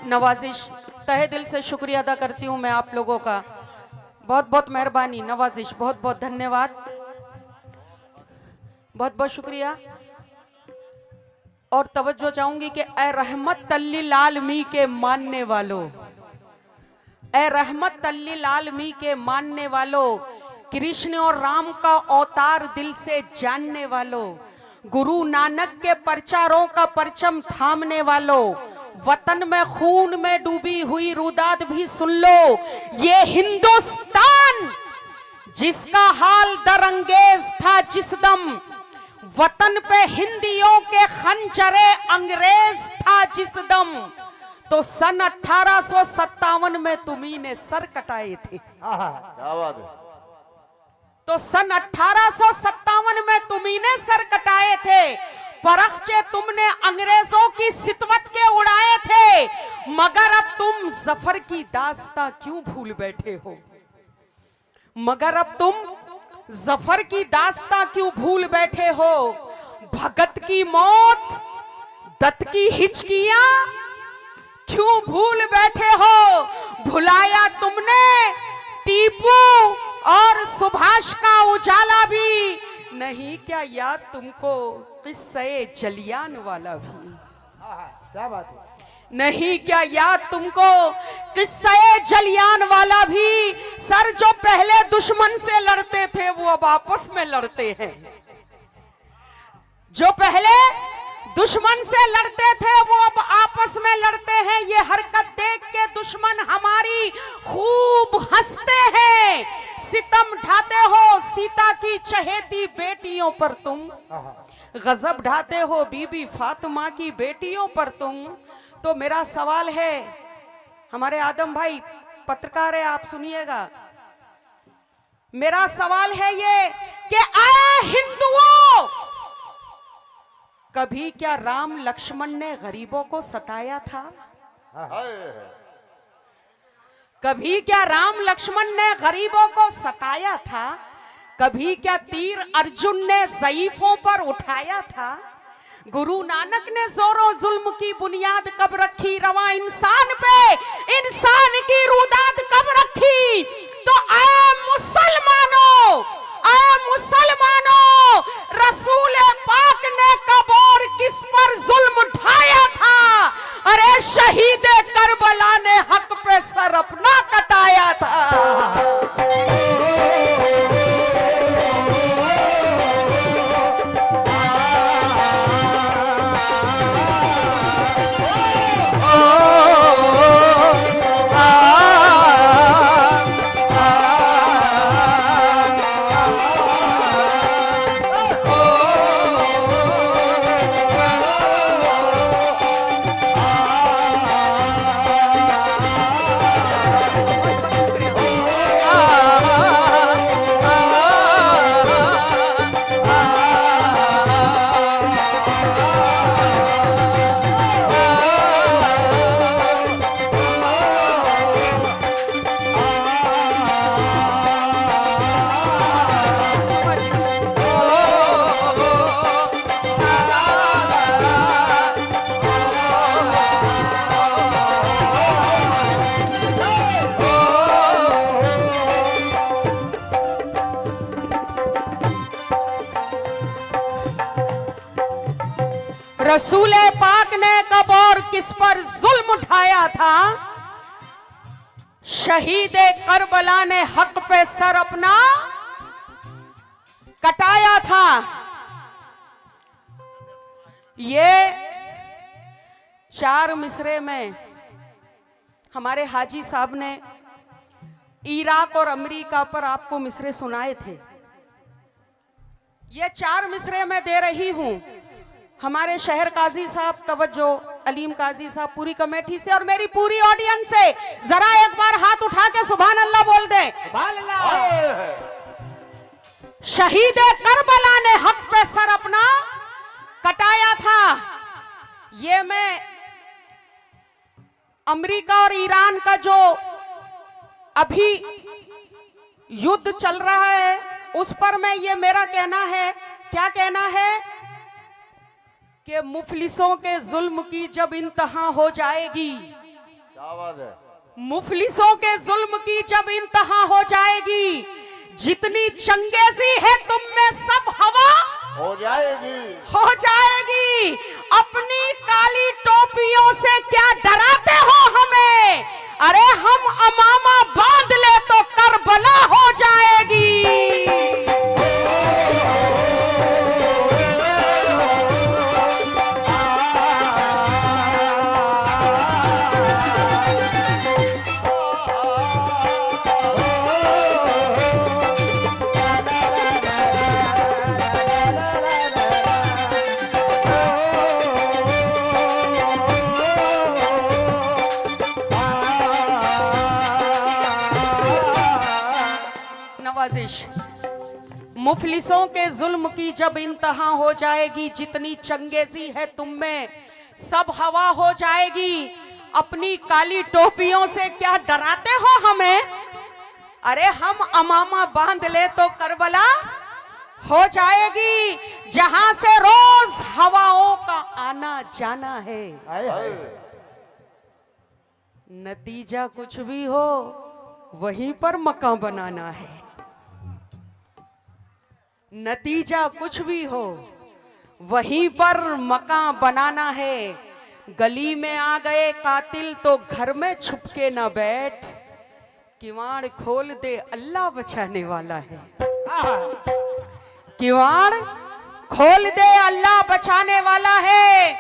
नवाजिश, तहे दिल से शुक्रिया अदा करती हूँ मैं आप लोगों का। बहुत बहुत मेहरबानी, नवाजिश, बहुत बहुत धन्यवाद, बहुत बहुत शुक्रिया। और तवज्जो चाहूंगी कि ए रहमत लिल आलमी के मानने वालों, ए रहमत लिल आलमी के मानने वालों, कृष्ण और राम का अवतार दिल से जानने वालों, गुरु नानक के प्रचारों का परचम थामने वालों, वतन में खून में डूबी हुई रुदाद भी सुन लो। ये हिंदुस्तान जिसका हाल दरअंगेज था जिस दम, वतन पे हिंदियों के खंजरे अंग्रेज था जिस दम, तो सन 1857 में तुम्ही ने सर कटाए थे। क्या बात है। तो सन 1857 में तुम्ही ने सर कटाए थे, परखचे तुमने अंग्रेजों की सितवत के उड़ाए थे, मगर अब तुम जफर की दास्तां क्यों भूल बैठे हो, मगर अब तुम जफर की दास्तां क्यों भूल बैठे हो। भगत की मौत, दत्त की हिचकियां क्यों भूल बैठे हो। भुलाया तुमने टीपू और सुभाष का उजाला भी, नहीं क्या याद तुमको किस्से जलियान वाला भी। क्या बात है। नहीं क्या याद तुमको किस्से जलियान वाला भी। सर जो पहले दुश्मन से लड़ते थे वो अब आपस में लड़ते हैं, जो पहले दुश्मन से लड़ते थे वो अब आपस में लड़ते हैं। ये हरकत देख के दुश्मन हमारी खूब हंसते हैं। सितम ढाते हो सीता की चहेती बेटियों पर तुम, गजब ढाते हो बीबी फातिमा की बेटियों पर तुम। तो मेरा सवाल है, हमारे आदम भाई पत्रकार है, आप सुनिएगा, मेरा सवाल है ये कि आए हिंदुओं, कभी क्या राम लक्ष्मण ने गरीबों को सताया था? कभी क्या राम लक्ष्मण ने गरीबों को सताया था? कभी क्या तीर अर्जुन ने ज़ईफों पर उठाया था? गुरु नानक ने जोरों जुल्म की बुनियाद कब रखी, रवा इंसान पे इंसान की रुदाद कब रखी? तो आए मुसलमानों, आए मुसलमानों, रसूल पाक ने कब और किस पर जुल्म ढाया था? अरे शहीद करबला ने हक पे सर अपना कटाया था। रसूल पाक ने कब और किस पर जुल्म उठाया था? शहीद करबला ने हक पे सर अपना कटाया था। ये 4 मिसरे में हमारे हाजी साहब ने इराक और अमेरिका पर आपको मिसरे सुनाए थे। ये 4 मिसरे मैं दे रही हूं हमारे शहर काजी साहब, तवज्जो, अलीम काजी साहब, पूरी कमेटी से और मेरी पूरी ऑडियंस से जरा एक बार हाथ उठा के सुभान अल्लाह बोल दें। सुभान अल्लाह। शहीद करबला ने हक पे सर अपना कटाया था। ये मैं अमेरिका और ईरान का जो अभी युद्ध चल रहा है उस पर मैं ये मेरा कहना है, क्या कहना है कि मुफलिसों के जुल्म की जब इंतहा हो जाएगी क्या बात है? मुफलिसों के जुल्म की जब इंतहा हो जाएगी, जितनी चंगेजी है तुम में सब हवा हो जाएगी। हो जाएगी। अपनी काली टोपियों से क्या डराते हो हमें? अरे हम अमामा बांध ले तो करबला हो जाएगी। मुफलिसों के जुल्म की जब इंतहा हो जाएगी, जितनी चंगेजी है तुम में सब हवा हो जाएगी। अपनी काली टोपियों से क्या डराते हो हमें? अरे हम अमामा बांध ले तो करबला हो जाएगी। जहां से रोज हवाओं का आना जाना है, नतीजा कुछ भी हो वहीं पर मकान बनाना है। नतीजा कुछ भी हो वहीं पर मकान बनाना है। गली में आ गए कातिल तो घर में छुप के न बैठ, किवाड़ खोल दे अल्लाह बचाने वाला है। किवाड़ खोल दे अल्लाह बचाने वाला है।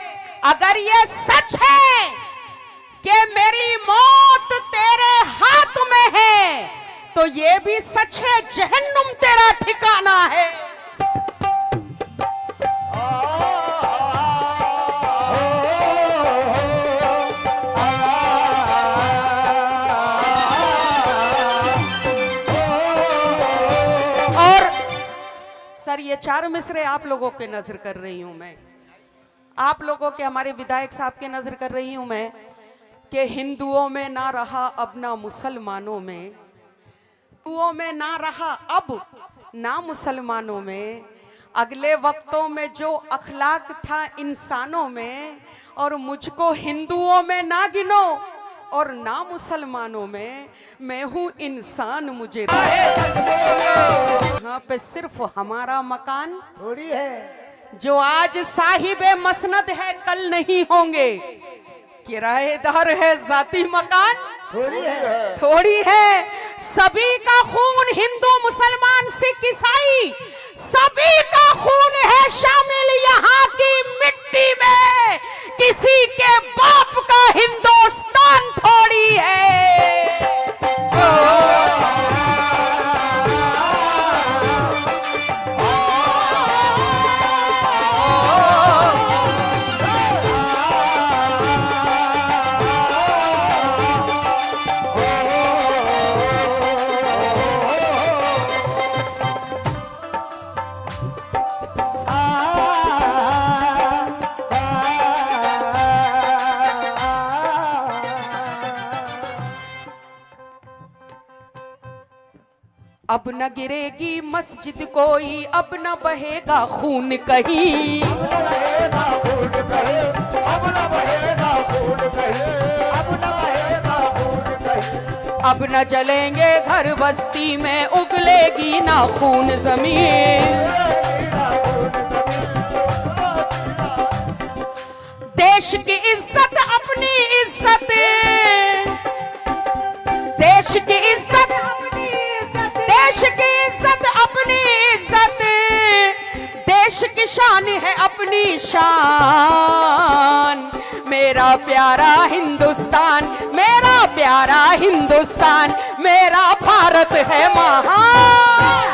अगर ये सच है कि मेरी मौत तेरे हाथ में है, तो ये भी सच है जहन्नुम तेरा ठिकाना है। और सर ये 4 मिसरे आप लोगों के नजर कर रही हूं मैं, आप लोगों के, हमारे विधायक साहब के नजर कर रही हूं मैं कि हिंदुओं में ना रहा अब ना मुसलमानों में, हिंदुओं में ना रहा अब ना मुसलमानों में। अगले वक्तों में जो अखलाक था इंसानों में, और मुझको हिंदुओं में ना गिनो और ना मुसलमानों में, मैं हूँ इंसान, मुझे यहाँ पे सिर्फ हमारा मकान थोड़ी है। जो आज साहिबे मसनद है कल नहीं होंगे, किराएदार है जाती मकान थोड़ी है। सभी का खून हिंदू मुसलमान सिख ईसाई सभी का खून है शामिल यहाँ की मिट्टी में। किसी के बाप का हिंदुस्तान थोड़ी है। अब न गिरेगी मस्जिद कोई, अब न बहेगा खून कहीं, अब न जलेंगे घर बस्ती में, उगलेगी ना खून जमीन। देश की इज्जत अपनी इज्जत, देश की इज्जत अपनी इज्जत, देश की इज्जत अपनी इज्जत, देश की शान है अपनी शान। मेरा प्यारा हिंदुस्तान, मेरा प्यारा हिंदुस्तान, मेरा भारत है महान।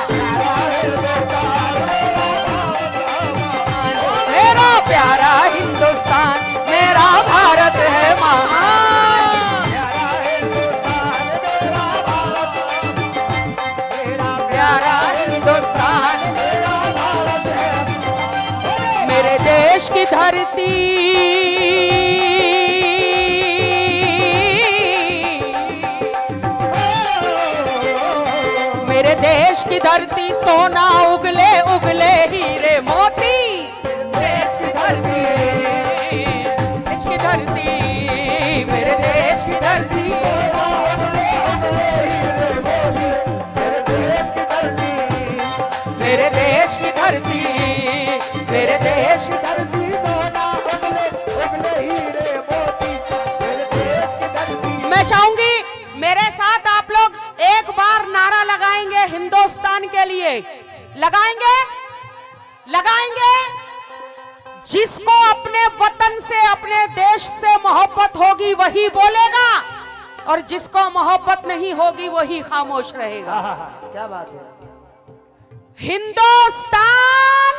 मेरा प्यारा हिंदुस्तान, मेरा भारत है महान। प्यारा हिंदुस्तान, मेरे देश की धरती, मेरे देश की धरती सोना उगले उगले हीरे मोती। देश की धरती, देश की धरती, मेरे देश की धरती। मैं चाहूंगी मेरे साथ आप लोग एक बार नारा लगाएंगे हिंदुस्तान के लिए। लगाएंगे लगाएंगे। जिसको अपने वतन से अपने देश से मोहब्बत होगी वही बोलेगा, और जिसको मोहब्बत नहीं होगी वही खामोश रहेगा। क्या बात है। हिंदुस्तान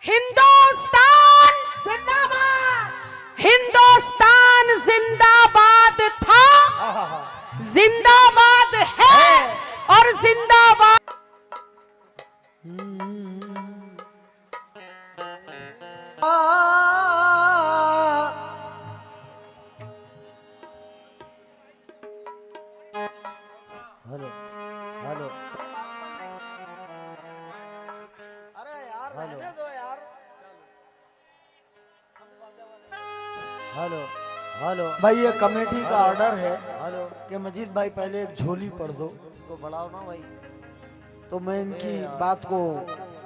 हिंदुस्तान जिंदाबाद। हिंदुस्तान जिंदाबाद था, जिंदाबाद है और जिंदाबाद। Hello hello. अरे यार रहने दो यार। हेलो हेलो भाई, ये कमेटी का ऑर्डर है हेलो कि मजीद भाई पहले एक झोली पढ़ दो, इसको बढ़ाओ ना भाई। तो मैं इनकी बात को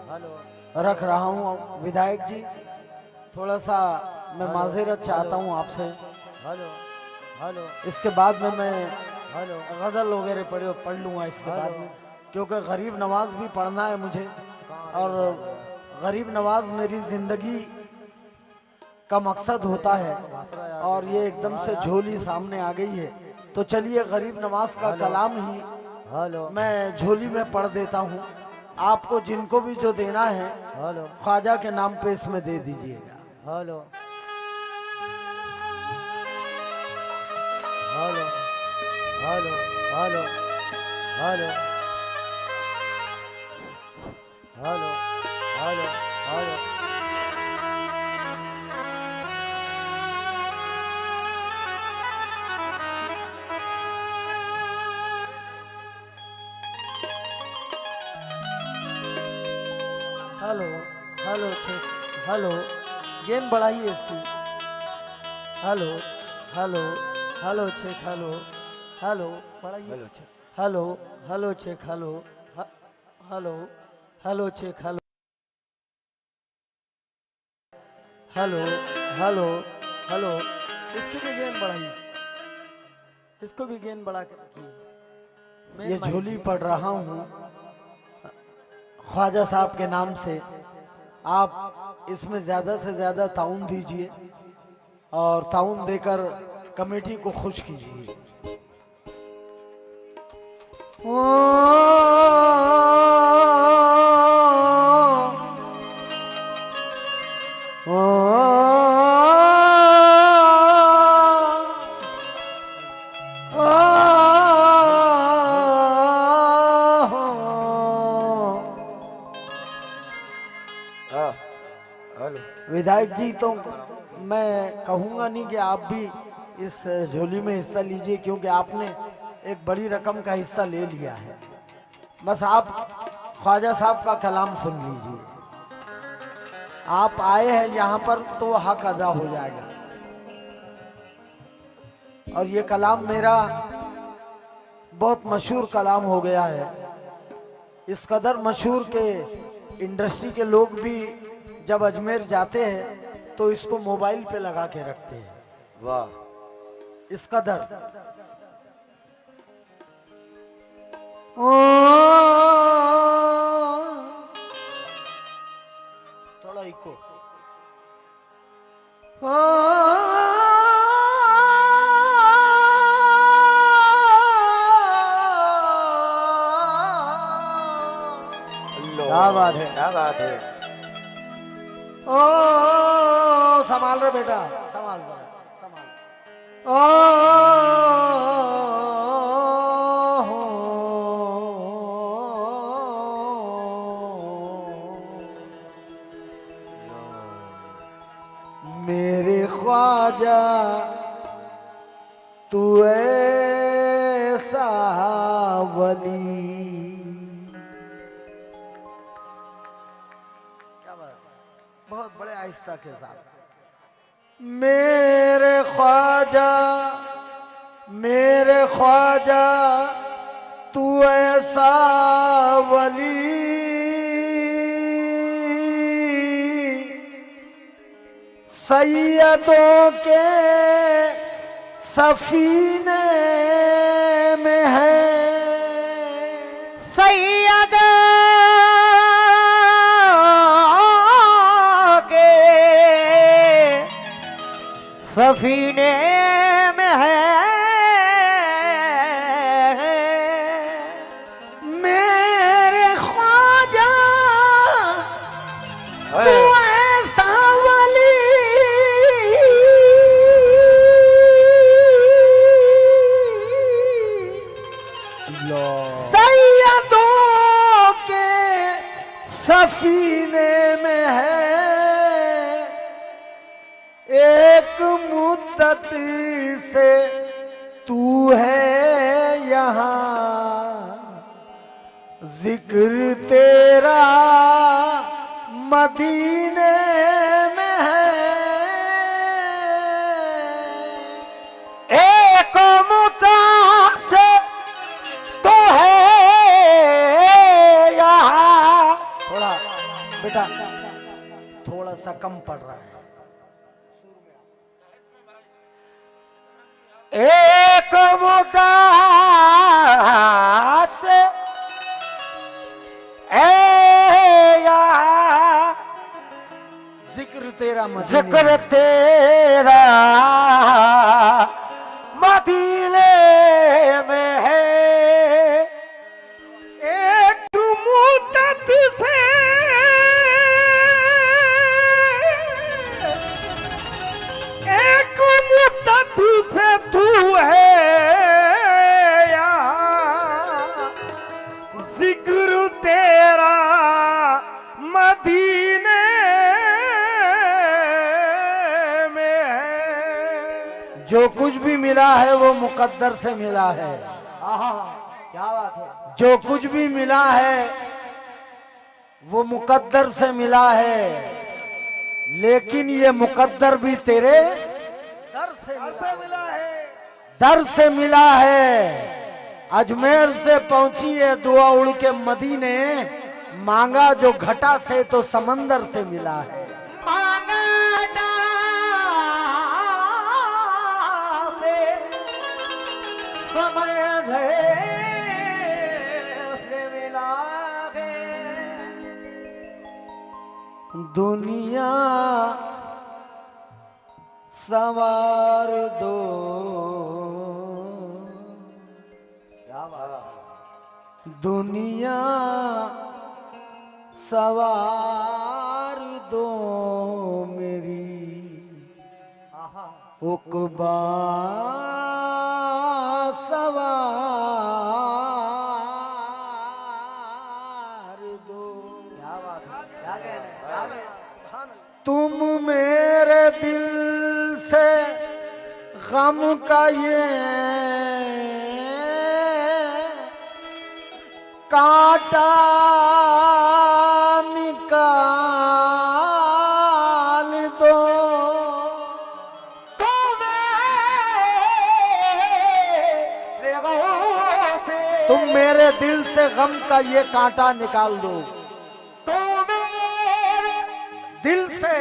हेलो रख रहा हूँ। विधायक जी थोड़ा सा मैं माजरत चाहता हूँ आपसे। Hello hello. इसके बाद में मैं हेलो गजल वगैरह पढ़ लूँगा इसके बाद में, क्योंकि गरीब नवाज भी पढ़ना है मुझे, और गरीब नवाज मेरी जिंदगी का मकसद होता है। और ये एकदम से झोली सामने आ गई है, तो चलिए गरीब नवाज का कलाम ही हेलो मैं झोली में पढ़ देता हूँ। आपको जिनको भी जो देना है हेलो ख्वाजा के नाम पे इसमें दे दीजिएगा। Hello hello hello hello hello hello hello hello. Hello hello check hello. Gain बढ़ाइए इसकी। Hello hello hello check hello hello बढ़ाइए। Hello check hello hello check hello hello hello check hello hello hello hello. इसकी भी गेंद बढ़ाइए, इसको भी गेंद बढ़ा के रखिए। ये झोली पढ़ रहा हूँ ख्वाजा साहब के नाम से। आप इसमें ज्यादा से ज्यादा ताउन दीजिए और ताउन देकर कमेटी को खुश कीजिए। विधायक जी, तो मैं कहूँगा नहीं कि आप भी इस झोली में हिस्सा लीजिए, क्योंकि आपने एक बड़ी रकम का हिस्सा ले लिया है। बस आप ख्वाजा साहब का कलाम सुन लीजिए। आप आए हैं यहाँ पर तो हक अदा हो जाएगा। और ये कलाम मेरा बहुत मशहूर कलाम हो गया है। इस कदर मशहूर के इंडस्ट्री के लोग भी जब अजमेर जाते हैं तो इसको मोबाइल पे लगा के रखते हैं। वाह, इस कदर। थोड़ा इको। क्या बात है, क्या बात है। ओ संभाल रहे बेटा, संभाल संभाल। मेरे ख्वाजा तू ऐसा वली। बहुत बड़े आहिस्ता के साथ। मेरे ख्वाजा तू ऐसा वली, सैयदों के सफीने में है सैयद के सफीने में है मेरे ख्वाजा तू ऐसा वली सैयदों के सफीने में है एक मुद्दत से तू है यहाँ जिक्र तेरा मदीने में है एक मुद्दा से तो है यहाँ थोड़ा बेटा थोड़ा सा कम पड़ रहा है एक मुद्दा से यहाँ जिक्र तेरा मदीने जिक्र तेरा मदीने में है एक मुद्दत से एक मुद्दत से तू है यहाँ जिक्र तेरा मदीने में है जो कुछ भी मिला है वो मुकद्दर से मिला है क्या बात है जो कुछ भी मिला है वो मुकद्दर से मिला है लेकिन ये मुकद्दर भी तेरे दर से मिला है दर से मिला है अजमेर से पहुंची है दुआ उड़ के मदीने मांगा जो घटा से तो समंदर से मिला है दुनिया संवार दो दुनिया सवार दो मेरी उकबा सवार दो तुम मेरे दिल से गम का ये कांटा निकाल दो तुम मेरे दिल से गम का ये कांटा निकाल दो दिल से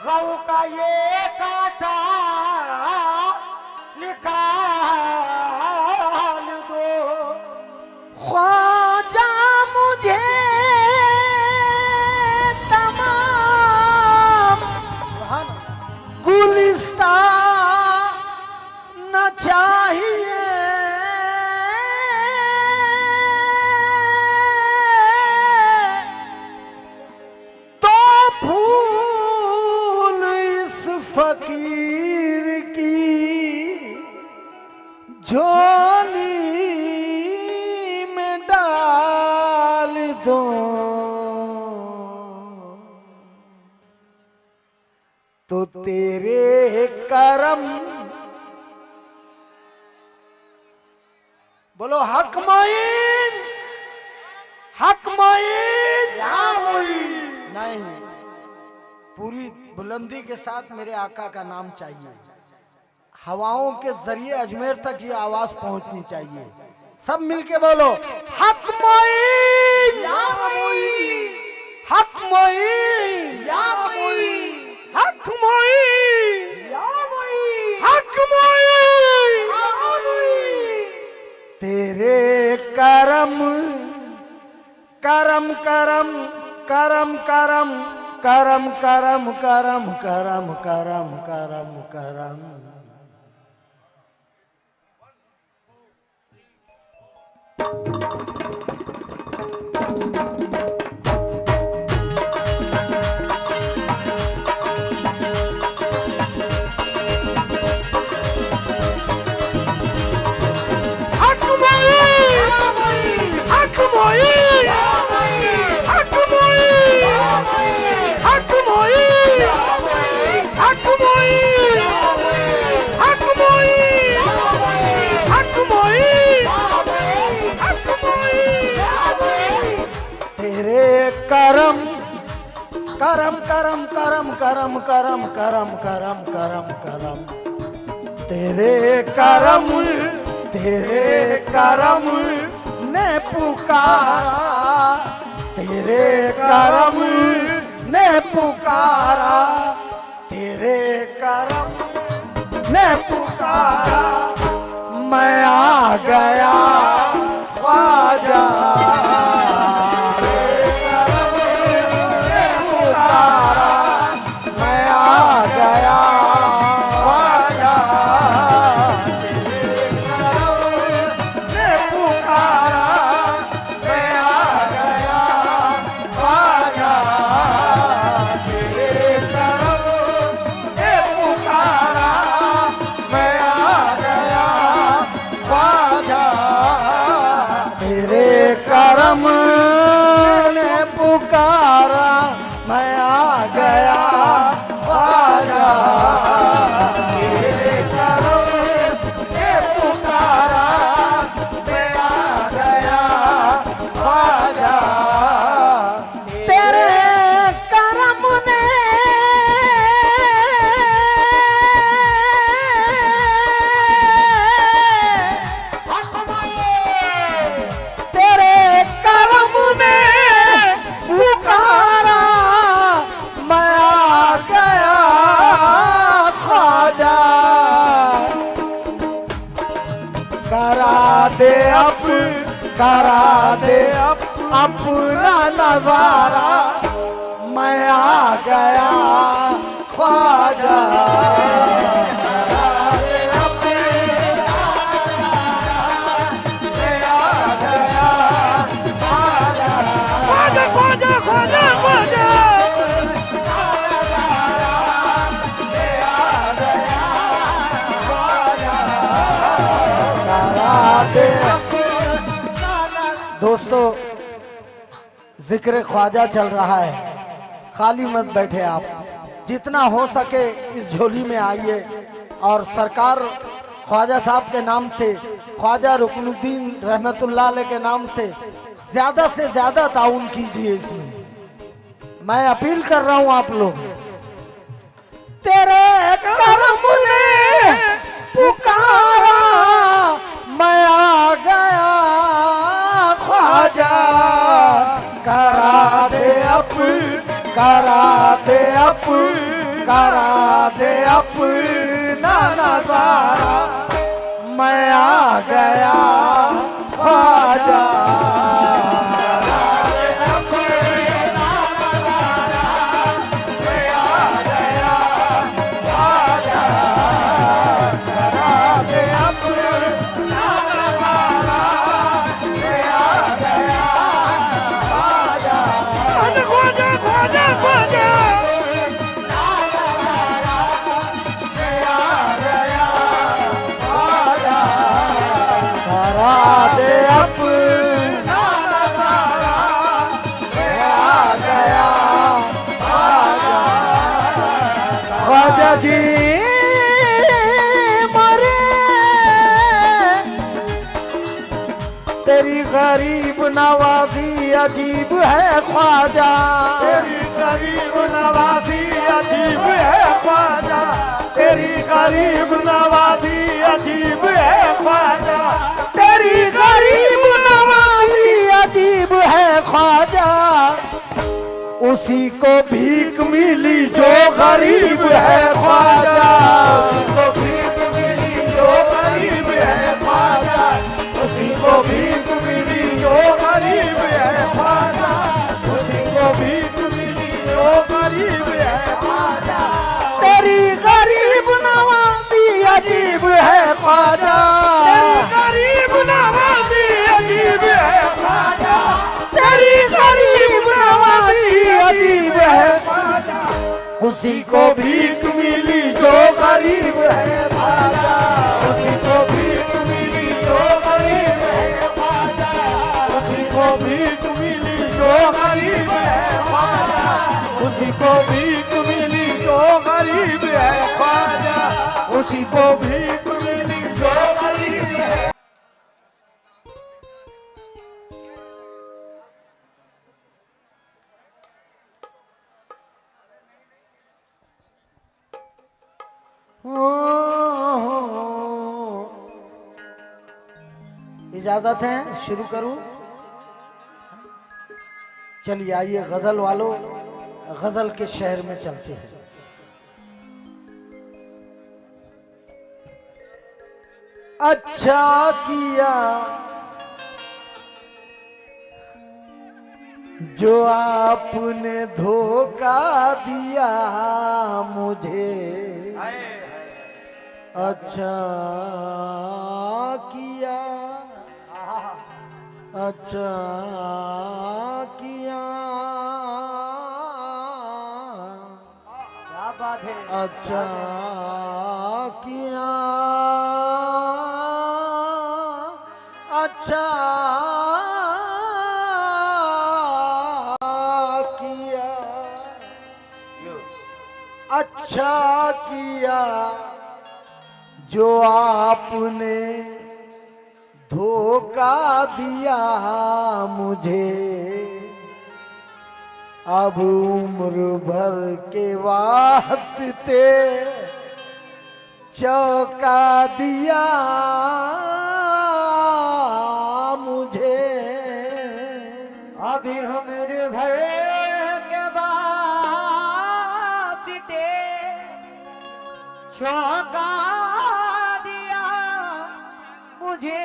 गम का ये कांटा निकाल दो ख्वाजा मुझे तमाम गुलिस्ता न चाहिए तो फूल इस फकीर की झोली में डाल दो तो तेरे करम बोलो हक मोइन नहीं पूरी बुलंदी के साथ मेरे आका का नाम चाहिए हवाओं के जरिए अजमेर तक ये आवाज पहुंचनी चाहिए सब मिलके बोलो हक मोइन हक मोइन करम करम करम करम करम करम करम करम करम करम करम करम करम करम करम करम करम करम करम तेरे करम ने पुकारा, तेरे करम ने पुकारा, तेरे करम ने पुकारा, मैं आ गया ख्वाजा। करा दे अपना नजारा, मैं आ गया ख्वाजा। दोस्तों, जिक्र ख्वाजा चल रहा है, खाली मत बैठे आप, जितना हो सके इस झोली में आइए और सरकार ख्वाजा साहब के नाम से, ख्वाजा रुकनुद्दीन रहमतुल्लाह अलैह के नाम से ज्यादा ताउन कीजिए। इसमें मैं अपील कर रहा हूं आप लोग, तेरे करम ने पुकारा, मैं आ गया ख्वाजा। करा दे अपना नजारा, मैं आ गया ख्वाजा। ख्वाजा जी मरे, तेरी गरीब नवाजी अजीब है ख्वाजा, तेरी गरीब नवाजी अजीब है ख्वाजा, तेरी गरीब नवाजी अजीब है ख्वाजा, तेरी गरीब नवाजी अजीब है ख्वाजा। उसी को भीख मिली जो गरीब है ख्वाजा, उसी को भीख मिली जो गरीब है ख्वाजा, उसी को भीख मिली जो गरीब है ख्वाजा। उसी को भीख मिली जो गरीब है भाजा, उसी को भीख मिली जो गरीब है भाजा, उसी को भीख मिली जो गरीब है भाजा, उसी को भीख मिली जो गरीब है भाजा, उसी को भीख मिली जो गरीब है। इजाजत है शुरू करूं? चलिए आइए गजल वालों, गजल के शहर में चलते हैं। अच्छा किया जो आपने धोखा दिया मुझे, अच्छा किया, अच्छा किया, क्या बात है, अच्छा किया, अच्छा किया, अच्छा किया जो आपने धोखा दिया मुझे, अब उम्र भर के वास्ते चौका दिया मुझे, अभी उम्र भर के वास्ते चौका मुझे।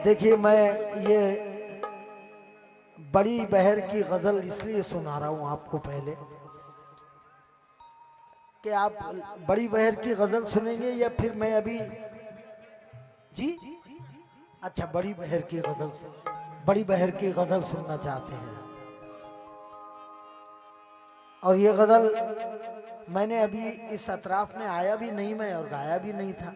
देखिए मैं ये बड़ी बहर की गजल इसलिए सुना रहा हूं आपको पहले कि आप बड़ी बहर की गजल सुनेंगे या फिर मैं अभी जी अच्छा बड़ी बहर की गजल सुनना चाहते हैं। और ये गजल मैंने अभी इस अतराफ में आया भी नहीं मैं और गाया भी नहीं था।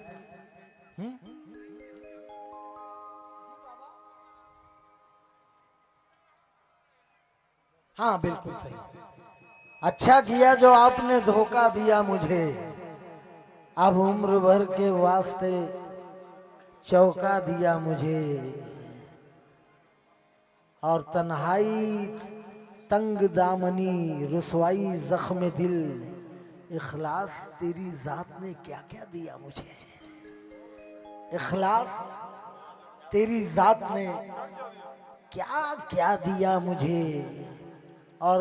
हाँ बिल्कुल सही। अच्छा किया जो आपने धोखा दिया मुझे, अब उम्र भर के वास्ते चौका दिया मुझे, और तन्हाई तंग दामनी रुसवाई जख्म दिल, इखलास तेरी जात ने क्या क्या दिया मुझे, इखलास तेरी जात ने क्या क्या दिया मुझे। और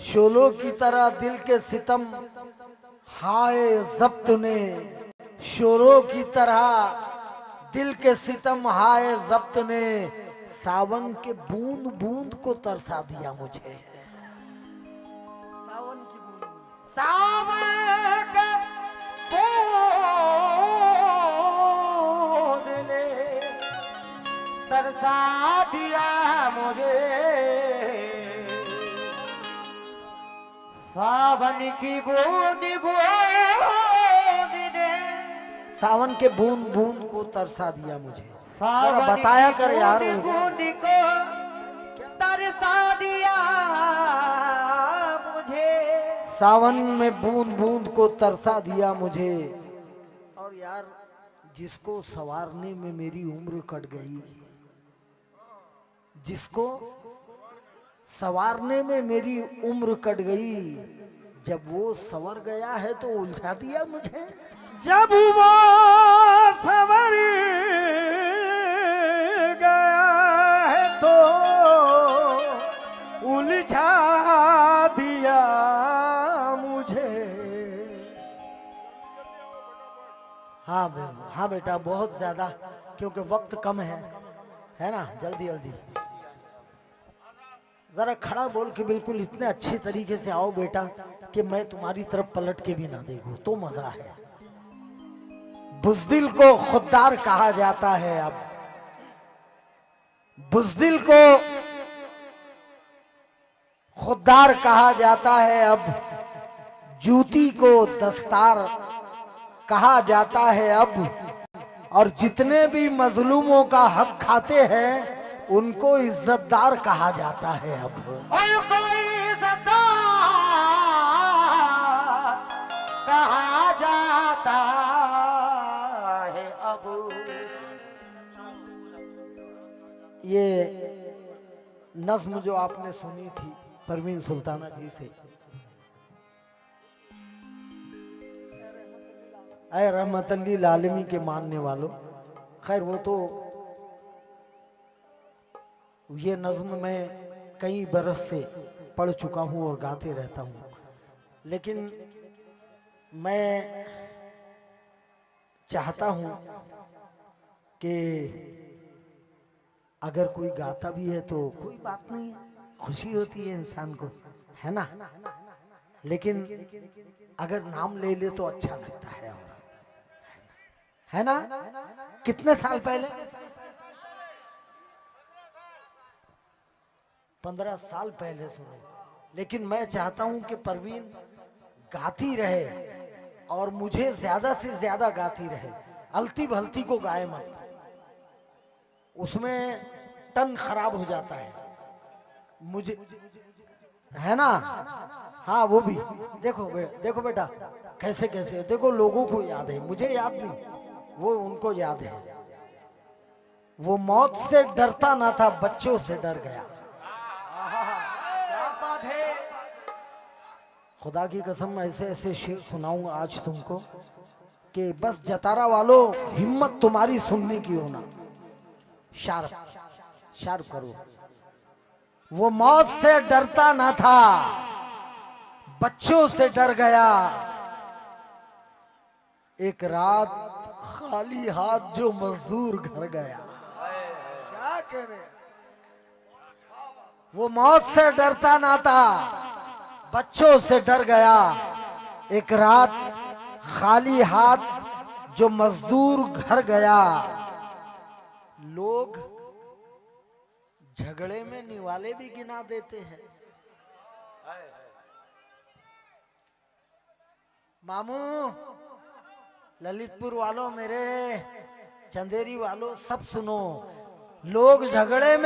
शोलों की तरह दिल के सितम हाय ज़ब्त ने, शोरों की तरह दिल के सितम हाय ज़ब्त ने, सावन के बूंद बूंद को तरसा दिया मुझे। सावन की बूंद, सावन के बूंद ने तरसा दिया मुझे, सावन की बूंद बूंद ने, सावन के बूंद बूंद को तरसा दिया मुझे। बताया कर यार, बूंद को तरसा दिया मुझे, सावन में बूंद बूंद को तरसा दिया मुझे। और यार जिसको संवारने में मेरी उम्र कट गई, जिसको संवारने में मेरी उम्र कट गई, जब वो संवर गया है तो उलझा दिया मुझे, जब वो संवर गया है तो उलझा दिया मुझे। हाँ बेटा बहुत ज्यादा, क्योंकि वक्त कम है ना, जल्दी जल्दी जरा खड़ा बोल के बिल्कुल इतने अच्छे तरीके से आओ बेटा कि मैं तुम्हारी तरफ पलट के भी ना देखूं तो मजा है। बुज़दिल को खुददार कहा जाता है। अब बुज़दिल को खुददार कहा जाता है, अब जूती को दस्तार कहा जाता है अब, और जितने भी मजलूमों का हक खाते हैं उनको इज्जतदार कहा जाता है अब। उनको इज्जतदार कहा जाता है अब। ये नज्म जो आपने सुनी थी परवीन सुल्ताना जी से, ऐ रहमतुल्लिल आलमी के मानने वालों, खैर वो तो ये नज्म मैं कई बरस से पढ़ चुका हूँ और गाते रहता हूँ, लेकिन मैं चाहता हूँ कि अगर कोई गाता भी है तो कोई बात नहीं है, खुशी होती है इंसान को, है ना, लेकिन अगर नाम ले ले तो अच्छा लगता है, है ना। कितने साल पहले, 15 साल पहले सुने, लेकिन मैं चाहता हूं कि परवीन गाती रहे और मुझे ज्यादा से ज्यादा गाती रहे, अलती भलती को गाए मत, उसमें टन खराब हो जाता है मुझे, है ना। हाँ वो भी देखो बेटा कैसे कैसे, देखो लोगों को याद है, मुझे याद नहीं, वो उनको याद है। वो मौत से डरता ना था, बच्चों से डर गया। क्या बात है। खुदा की कसम ऐसे ऐसे शेर सुनाऊंगा आज तुमको कि बस जतारा वालों हिम्मत तुम्हारी सुनने की होना, शार्प करो। वो मौत से डरता ना था, बच्चों से डर गया, एक रात खाली हाथ जो मजदूर घर गया। क्या कह रहे, वो मौत से डरता ना था, बच्चों से डर गया, एक रात खाली हाथ जो मजदूर घर गया। लोग झगड़े में निवाले भी गिना देते हैं। मामू, ललितपुर वालों, मेरे चंदेरी वालों, सब सुनो, लोग झगड़े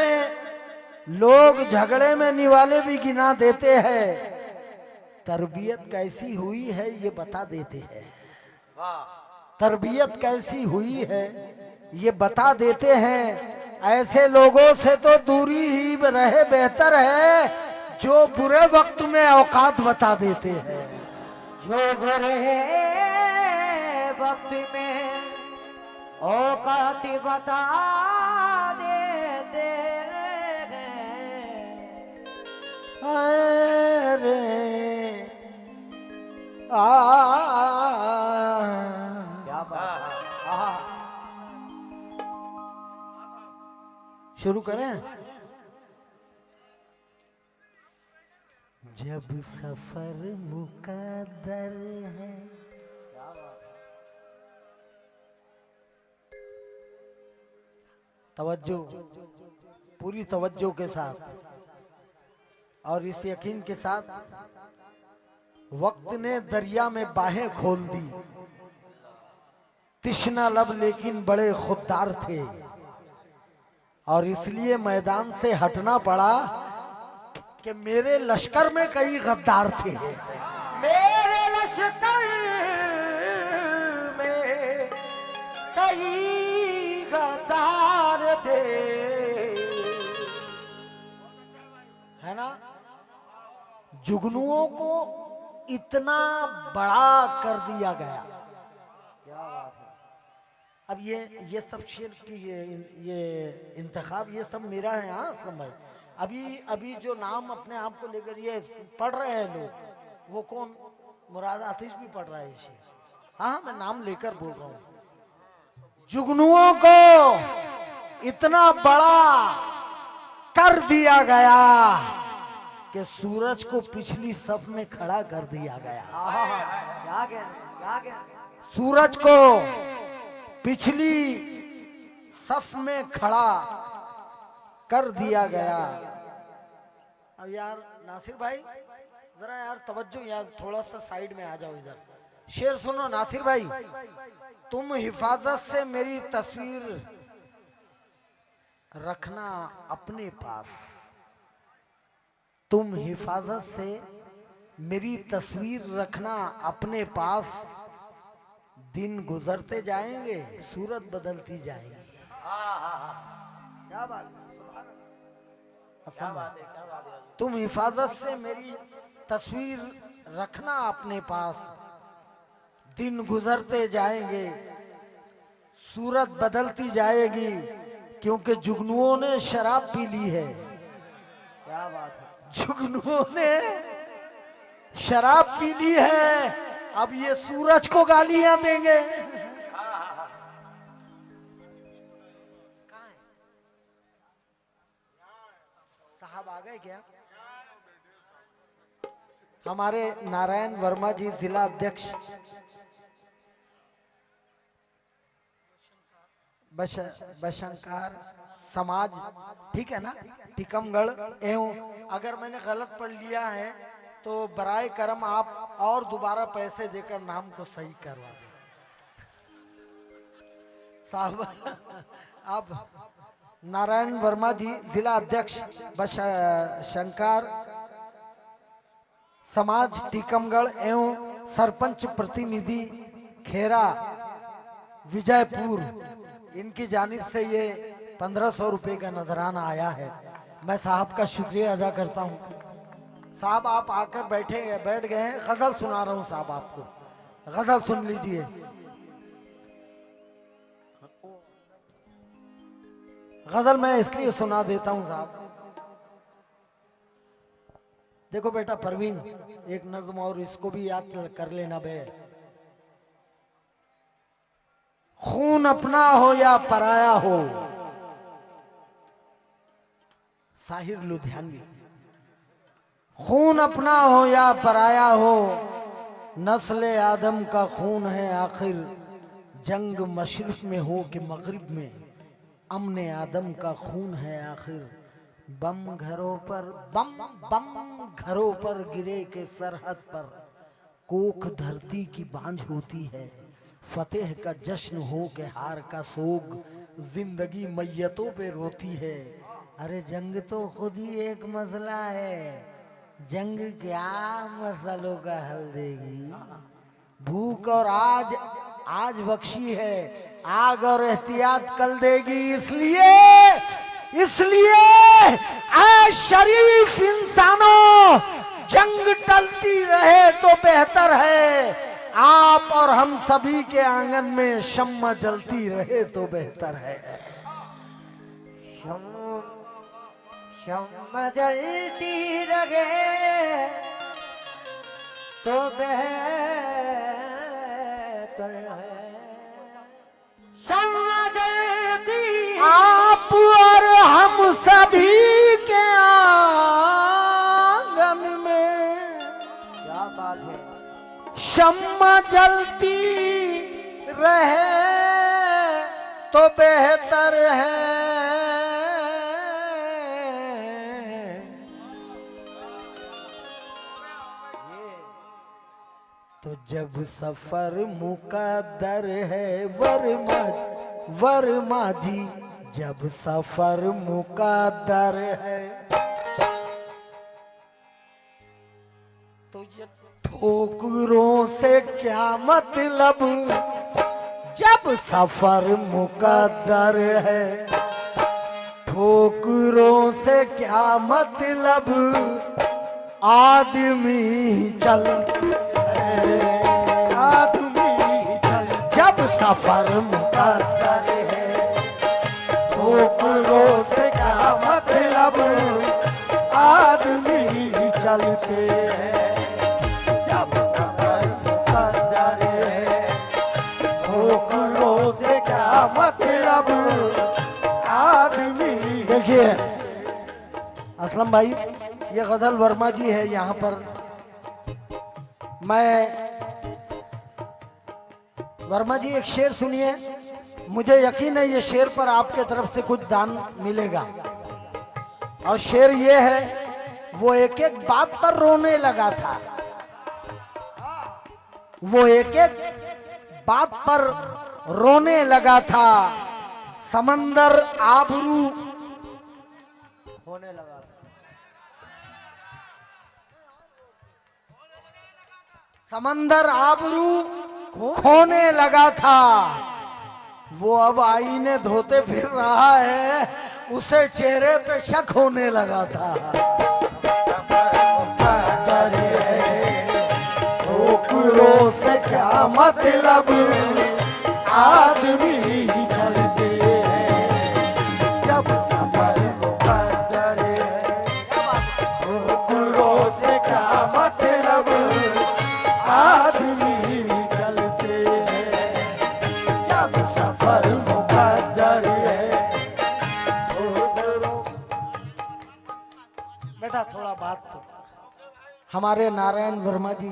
में निवाले भी गिना देते हैं, तरबियत कैसी हुई है ये बता देते हैं। तरबियत कैसी हुई है ये बता देते हैं। ऐसे लोगों से तो दूरी ही रहे बेहतर है, जो बुरे वक्त में औकात बता देते हैं। जो बुरे वक्त में औकात बता देते हैं। अरे क्या बात है। शुरू करें। जब सफर मुकद्दर है, तवज्जो, पूरी तवज्जो के साथ और इस यकीन के साथ, वक्त ने दरिया में बाहें खोल दी, तिश्ना लब लेकिन बड़े खुददार थे, और इसलिए मैदान से हटना पड़ा कि मेरे लश्कर में कई गद्दार थे। मेरे लश्कर में कई गद्दार थे, है ना। जुगनुओं को इतना बड़ा कर दिया गया। क्या बात है। अब ये सब शेर की ये इंतखाब ये सब मेरा है। हाँ असलम भाई, अभी जो नाम अपने आप को लेकर ये पढ़ रहे हैं लोग, वो कौन, मुराद आतिश भी पढ़ रहा है ये शेर। हाँ मैं नाम लेकर बोल रहा हूँ। जुगनुओं को इतना बड़ा कर दिया गया कि सूरज को पिछली सफ में खड़ा कर दिया गया। क्या सूरज को पिछली सफ में खड़ा कर दिया गया। अब यार नासिर भाई जरा यार तवज्जो, यार थोड़ा सा साइड में आ जाओ इधर। शेर सुनो नासिर भाई, तुम हिफाजत से मेरी तस्वीर रखना अपने पास, तुम हिफाजत से मेरी तस्वीर रखना अपने पास, दिन गुजरते जाएंगे सूरत बदलती जाएगी। क्या बात है, तुम हिफाजत से मेरी तस्वीर रखना अपने पास, दिन गुजरते जाएंगे सूरत बदलती जाएगी, क्योंकि जुगनुओं ने शराब पी ली है। क्या बात है, जुगनुओं ने शराब पी ली है, अब ये सूरज को गालियां देंगे। साहब आ गए क्या? हमारे नारायण वर्मा जी जिला अध्यक्ष बशंकार समाज, ठीक है ना, टीकमगढ़ एवं, अगर मैंने गलत पढ़ लिया है तो बराए करम आप और दोबारा पैसे देकर नाम को सही करवा दें साहब। आप नारायण वर्मा जी जिला अध्यक्ष बशंकार समाज टीकमगढ़ एवं सरपंच प्रतिनिधि खेरा विजयपुर, इनकी जानिब से ये 1500 रुपए का नजराना आया है। मैं साहब का शुक्रिया अदा करता हूँ। साहब आप आकर बैठ गए हैं, गजल सुना रहा हूँ साहब आपको, गजल सुन लीजिए। गजल मैं इसलिए सुना देता हूँ साहब, देखो बेटा परवीन, एक नज्म और इसको भी याद कर लेना बे। खून अपना हो या पराया हो, साहिर लुधियानवी, खून अपना हो या पराया हो, नस्ल आदम का खून है आखिर, जंग मशरिक में हो कि मगरिब में, अमने आदम का खून है आखिर, बम घरों पर गिरे के सरहद पर, कोख धरती की बांझ होती है, फतेह का जश्न हो के हार का सोग, जिंदगी मैयतों पे रोती है। अरे जंग तो खुद ही एक मसला है, जंग क्या मसलों का हल देगी। भूख और आज बख्शी है, आग और एहतियात कल देगी। इसलिए ऐ शरीफ इंसानों, जंग टलती रहे तो बेहतर है, आप और हम सभी के आंगन में शम्मा जलती रहे तो बेहतर है। शम्मा जलती रहे तो बेहतर है, शम्मा जलती आप और हम सभी के आंगन में, क्या बात है, शम्मा जलती रहे तो बेहतर है। तो जब सफर मुकद्दर है वर्मा जी, जब सफर मुकद्दर है, तो ये ठोकरों से क्या मतलब, जब सफर मुकद्दर है, ठोकरों से क्या मतलब, आदमी चल जब सफर मुकद्दर है, ठोकरों से क्या मतलब, आदमी चलते हैं। जब सफर मुकद्दर है, ठोकरों से क्या मतलब, आदमी। देखिए असलम भाई, ये गजल वर्मा जी है यहाँ पर। मैं वर्मा जी एक शेर सुनिए, मुझे यकीन है ये शेर पर आपके तरफ से कुछ दान मिलेगा। और शेर ये है वो एक एक बात पर रोने लगा था, वो एक एक बात पर रोने लगा था। समंदर आबरू होने लगा। समंदर आबरू खोने लगा था। वो अब आईने धोते फिर रहा है, उसे चेहरे पे शक होने लगा था। ठोकरों से क्या मतलब, आदमी चलते हैं जब सफर मुकद्दर है। ठोकरों से क्या मतलब, आदमी चलते हैं जब सफर मुकद्दर है। बेटा थोड़ा बात तो हमारे नारायण वर्मा जी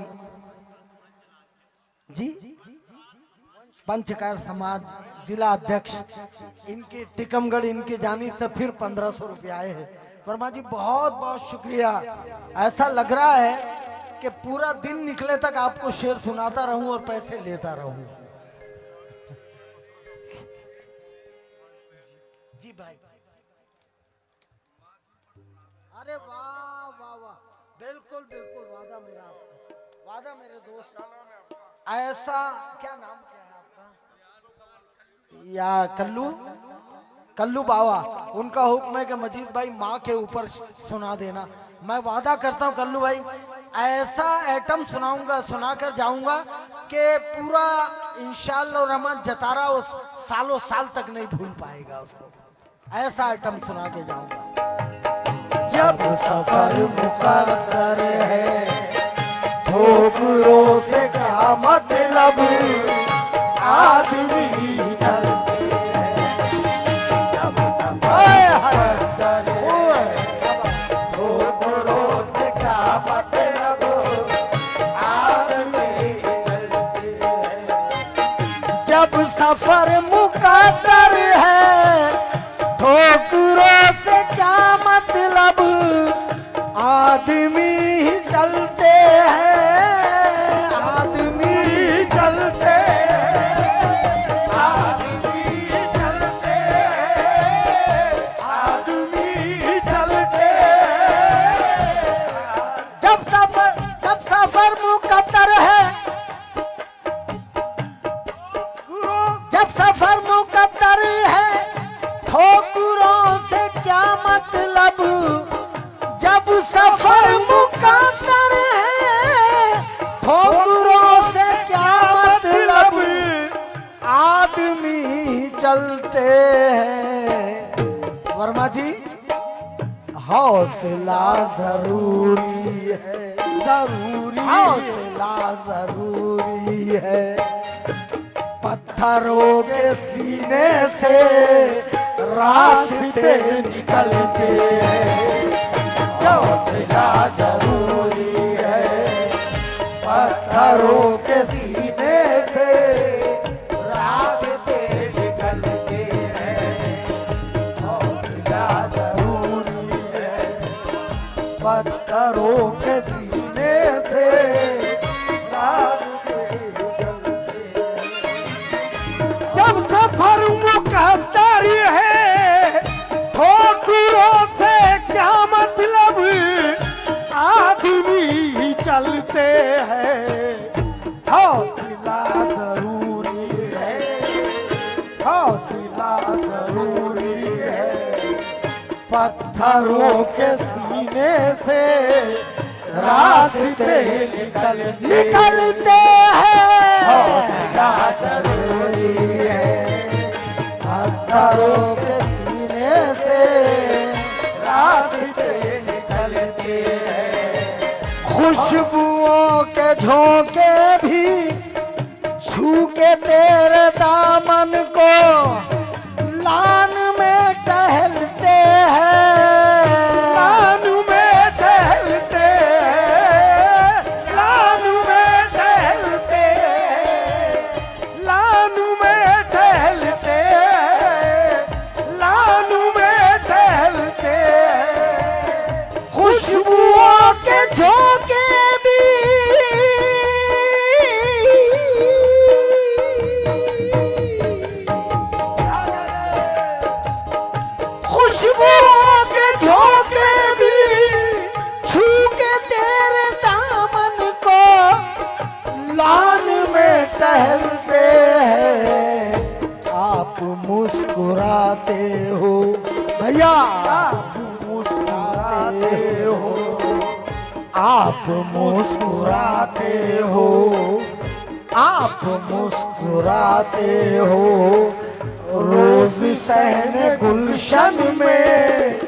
पंचकार समाज जिला अध्यक्ष, इनकी टिकमगढ़ इनकी जानी से फिर 1500 रुपये आए हैं। वर्मा जी बहुत बहुत शुक्रिया। ऐसा लग रहा है कि पूरा दिन निकले तक आपको शेर सुनाता रहूं और पैसे लेता रहूं। जी भाई, अरे वाह वाह वाह, बिल्कुल बिल्कुल वादा मेरा आपका, वादा मेरे दोस्त। ऐसा क्या नाम क्या है आपका? या कल्लू बाबा, उनका हुक्म है कि मजीद भाई माँ के ऊपर सुना देना। मैं वादा करता हूँ कल्लू भाई, ऐसा एटम सुनाऊंगा, सुनाकर जाऊंगा कि पूरा इंशाअल्लाह रहमान जतारा उस सालों साल तक नहीं भूल पाएगा उसको। ऐसा एटम सुना के जाऊंगा। जब सफर मुकद्दर है, ठोकरों से क्या मतलब, आदमी चलते हैं जब सफर मुकद्दर है। ठोकरों से क्या मतलब, आदमी चलते हैं जब सफर मुकद्दर है। ठोकरों से क्या मतलब, आदमी ही चलते हैं, आदमी चलते हैं, आदमी चलते हैं, आदमी चलते हैं जब सफर मुकद्दर है। जब सफर मुकद्दर है, ठोकरों से क्या मतलब, जब सफर मुकद्दर है। ठोकरों से क्या मतलब, आदमी चलते हैं। वर्मा जी, हौसला जरूरी है, जरूरी हौसला जरूरी है। पत्थरों के सीने से रास्ते निकलते हैं, हौसला जरूरी है। पत्थरों के सीने से रास्ते निकलते हैं, हौसला जरूरी है। पत्थरों के सीने से रास्ते निकलते हैं जब सफर मुकद्दर है। ठोकरों से क्या मतलब, आदमी चलते हैं। हौसला जरूरी है, हौसला जरूरी है। पत्थरों के सीने से रास्ते निकलते हैं, हौसला जरूरी है। पत्थरों के सीने से रास्ते निकलते हैं। खुशबुओं के झोंके भी छू के तेरे दामन को लान में टहलते हैं, लान में टहलते हैं, लान में टहलते हैं, लान में टहलते हैं, लान में टहलते हैं। खुशबू मुस्कुराते हो, आप मुस्कुराते हो, रोज सहने गुलशन में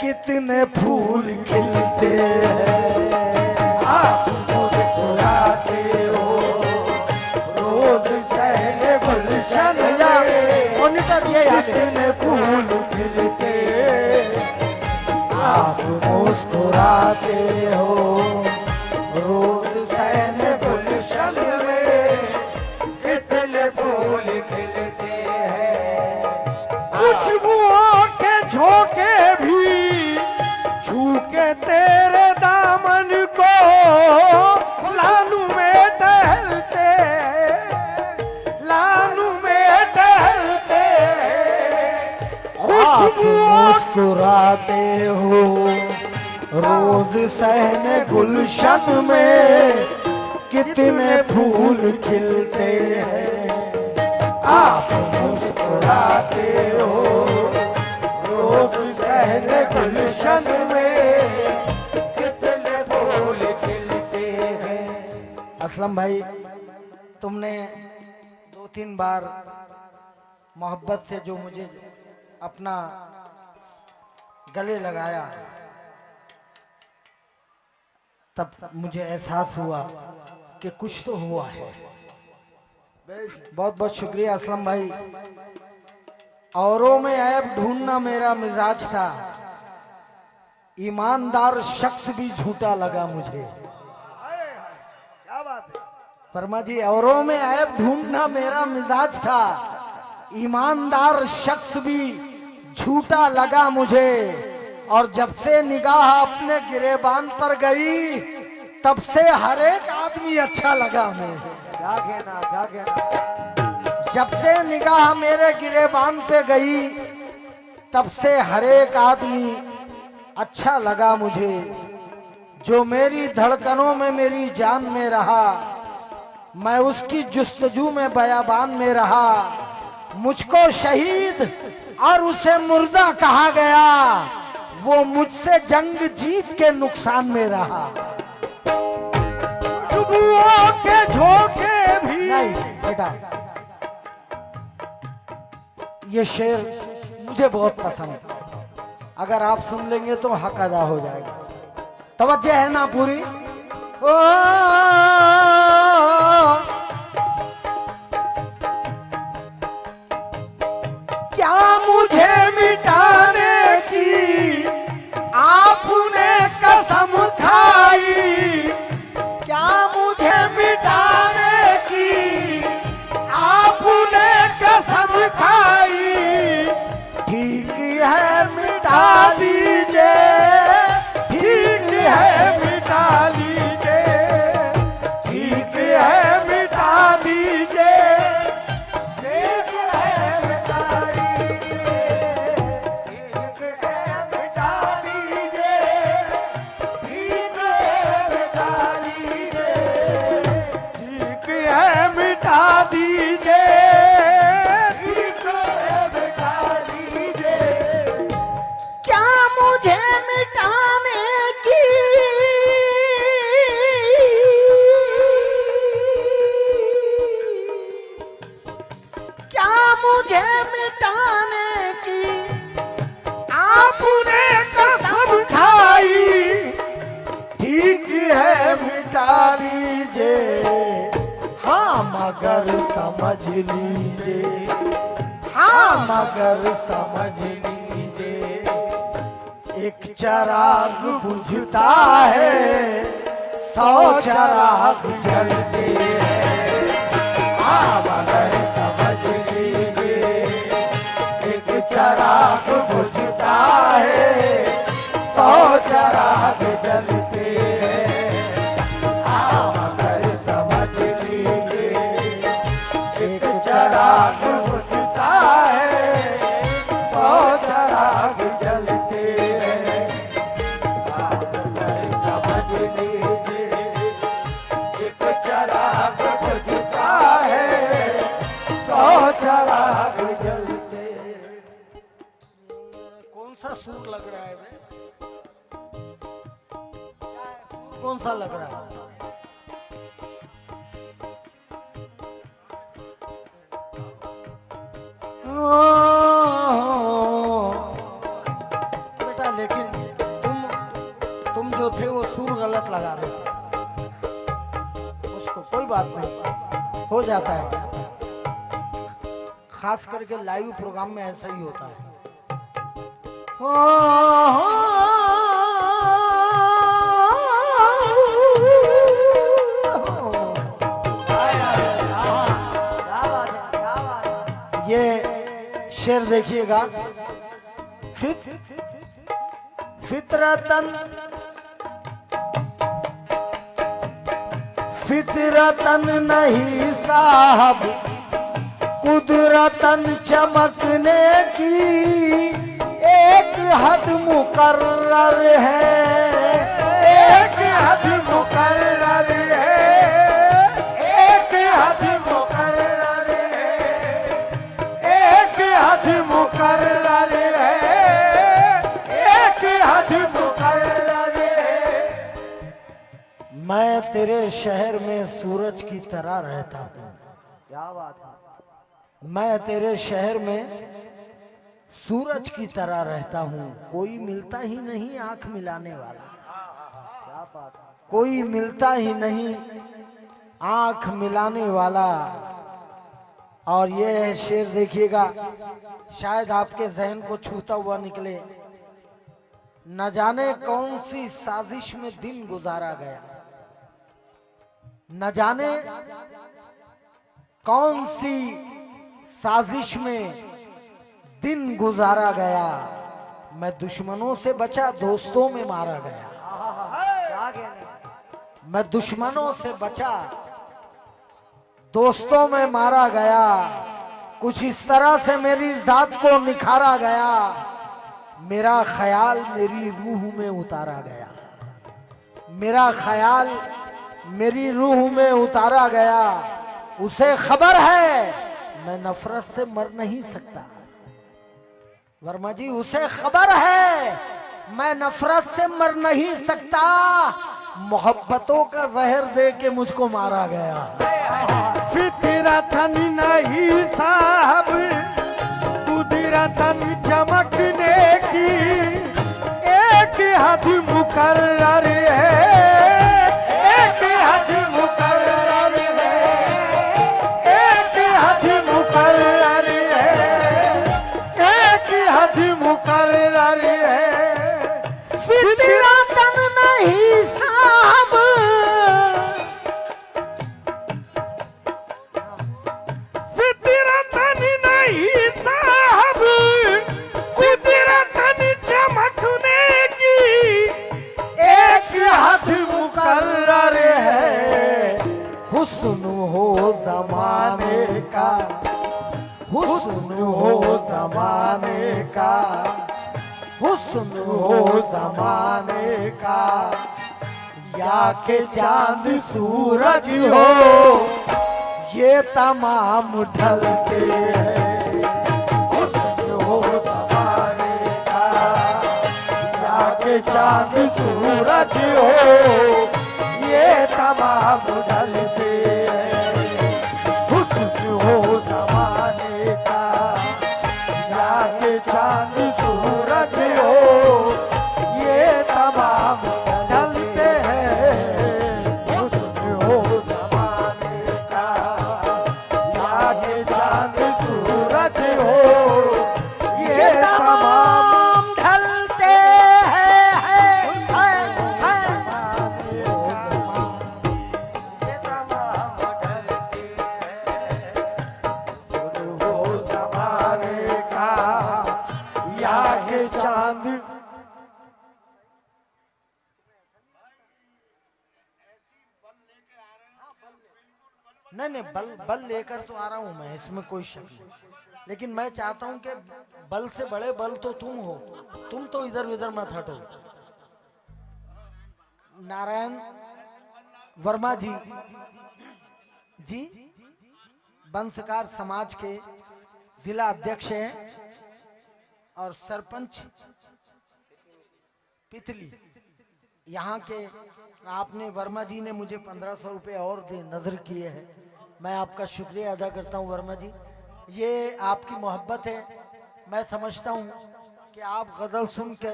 कितने फूल खिलते हैं। आप मुस्कुराते हो, रोज सहने गुलशन में मॉनिटर ये कितने फूल खिलते। आप मुस्कुराते हो, रोज सहने गुलशन में कितने फूल खिलते हैं। खुशबुओं के झोंके भी छूके तेरे दामन को लानू में टहलते, लानू में टहलते। खुशबुओं मुस्कुराते हो, रोज सहने गुलशन में कितने फूल खिलते हैं। आप मुस्कुराते हो, रोज सहने गुलशन में कितने फूल खिलते हैं। असलम भाई, तुमने 2-3 बार मोहब्बत से जो मुझे अपना गले लगाया, तब मुझे एहसास हुआ कि कुछ तो हुआ है। बहुत बहुत शुक्रिया असलम भाई। औरों में ऐब ढूंढना मेरा मिजाज था, ईमानदार शख्स भी झूठा लगा मुझे। क्या बात है फरमा जी, औरों में ऐब ढूंढना मेरा मिजाज था, ईमानदार शख्स भी झूठा लगा मुझे। और जब से निगाह अपने गिरेबान पर गई, तब से हर एक आदमी अच्छा लगा मुझे। क्या कहना, क्या कहना। जब से निगाह मेरे गिरेबान पे गई, तब से हर एक आदमी अच्छा लगा मुझे। जो मेरी धड़कनों में मेरी जान में रहा, मैं उसकी जुस्तजू में बयाबान में रहा। मुझको शहीद और उसे मुर्दा कहा गया, वो मुझसे जंग जीत के नुकसान में रहा। खुशबुओं के झोंके भी नहीं बेटा, ये शेर मुझे बहुत पसंद है। अगर आप सुन लेंगे तो हक अदा हो जाएगा। तवज्जो है ना पूरी? ओ क्या मुझे मिटाने की आपने कसम खाई, क्या मुझे मिटाने की आपने कसम खाई। ठीक है मिटा लीजिए, ठीक है मिटा लीजिए, ठीक है मिटा लीजिए, ठीक है मिटा लीजिए, ठीक है मिटा लीजिए, ठीक है मिटा लीजिए, ठीक है मिटा दीजिए, ठीक है मिटा दीजिए। क्या मुझे मिटाने की क्या मुझे मिटाने की आपने कसम खाई। ठीक है मिटा लीजिए, हाँ मगर समझ लीजिए, हाँ मगर समझ लीजिए। एक चिराग बुझता है, 100 चिराग जलते हैं। हाँ मगर समझ लीजिए, एक चिराग बुझता है, 100 चिराग जलते हैं। हाँ मगर समझ लीजिए, एक चिराग बुझता है, 100 चिराग जलते हैं। हाँ मगर समझ लीजिए, एक सा लग रहा है। बेटा लेकिन तुम जो थे वो सुर गलत लगा रहे थे। उसको कोई बात नहीं, हो जाता है, खास करके लाइव प्रोग्राम में ऐसा ही होता है। ये शेर देखिएगा, फितरतन फितरतन नहीं साहब, कुदरतन चमकने की एक हद मुकर्रर है, एक हद मुकर्रर है, एक हद मुकर्रर है, एक हद मुकर्रर है, एक हद मुकर्रर है। मैं तेरे शहर में सूरज की तरह रहता हूँ। क्या बात है। मैं तेरे शहर में सूरज की तरह रहता हूँ, कोई मिलता ही नहीं आंख मिलाने वाला, क्या बात है। कोई मिलता ही नहीं आंख मिलाने वाला। और ये है शेर देखिएगा, शायद आपके जहन को छूता हुआ निकले। न जाने कौन सी साजिश में दिन गुजारा गया, न जाने कौन सी साजिश में दिन गुजारा गया। मैं दुश्मनों से बचा, दोस्तों में मारा गया। क्या कहने। मैं दुश्मनों से बचा, दोस्तों में मारा गया। कुछ इस तरह से मेरी जात को निखारा गया, मेरा ख्याल मेरी रूह में उतारा गया, मेरा ख्याल मेरी रूह में उतारा गया। उसे खबर है मैं नफरत से मर नहीं सकता। वर्मा जी, उसे खबर है मैं नफरत से मर नहीं सकता। मोहब्बतों का जहर दे के मुझको मारा गया। फितरतन नहीं साहब, कुदरतन चमकने की एक हद मुकर्रर है, एक हद मुकर्रर है, एक हद मुकर्रर है, एक हद मुकर्रर है। फितरतन नहीं साहब, फितरतन नहीं साहब, फितरतन चमकने की एक हद मुकर्रर है। हुस्न हो जमाने का, हुस्न हो जमाने का, हुस्न हो जमाने का, या के चांद सूरज हो ये तमाम ढलते हैं। हुस्न हो जमाने का, या के चांद सूरज हो ये तमाम ढलते हैं। हुस्न हो जमाने का, या के चांद सूरज हो ये तमाम ढलते हैं। हुस्न हो जमाने का, या के चांद सूरज हो ये तमाम ढलते चांद। नहीं, बल लेकर तो आ रहा हूं मैं, इसमें कोई शक नहीं। लेकिन मैं चाहता हूं कि बल से बड़े बल तो तुम हो, तुम तो इधर उधर मत हटो। नारायण वर्मा जी वंशकार समाज के जिला अध्यक्ष हैं और सरपंच पिथली यहाँ के आपने वर्मा जी ने मुझे 1500 रुपये और दे नजर किए हैं, मैं आपका शुक्रिया अदा करता हूँ वर्मा जी। ये आपकी मोहब्बत है। मैं समझता हूँ कि आप गजल सुन के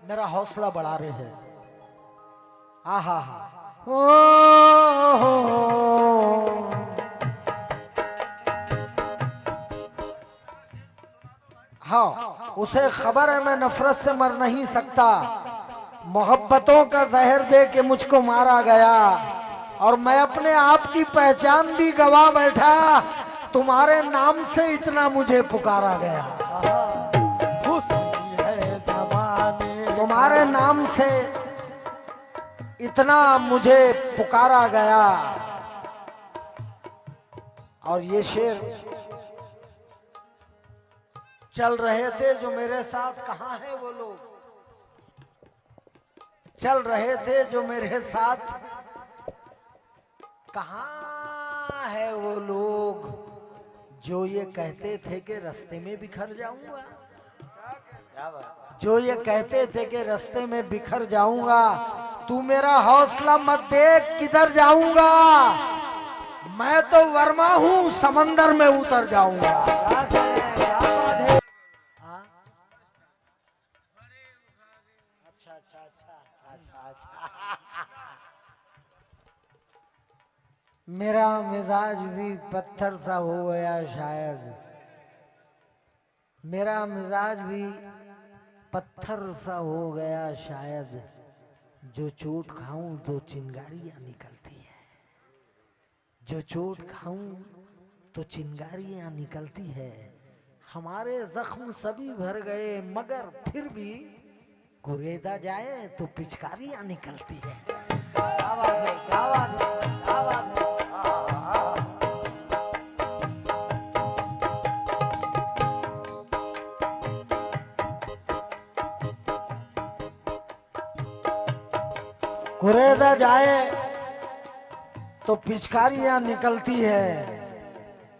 मेरा हौसला बढ़ा रहे हैं। आहा हा हाँ, उसे खबर है मैं नफरत से मर नहीं सकता, मोहब्बतों का जहर दे के मुझको मारा गया, और मैं अपने आप की पहचान भी गवा बैठा, तुम्हारे नाम से इतना मुझे पुकारा गया। तुम्हारे नाम से इतना मुझे पुकारा गया। और ये शेर चल रहे थे जो मेरे साथ, कहाँ है वो लोग, चल रहे थे जो मेरे साथ, कहाँ है वो लोग जो ये कहते थे कि रास्ते में बिखर जाऊंगा, जो ये कहते थे कि रास्ते में बिखर जाऊंगा, तू मेरा हौसला मत देख किधर जाऊंगा, मैं तो वर्मा हूं समंदर में उतर जाऊंगा। मेरा मिजाज भी पत्थर सा हो गया शायद, मेरा मिजाज भी पत्थर सा हो गया शायद, जो चोट खाऊं तो चिंगारियां निकलती है, जो चोट खाऊं तो चिंगारियां निकलती है, हमारे जख्म सभी भर गए मगर फिर भी कुरेदा जाए तो पिचकारियां निकलती है। क्या बात है, क्या बात है, क्या बात है। कुरेदा जाए तो पिचकारियां निकलती है,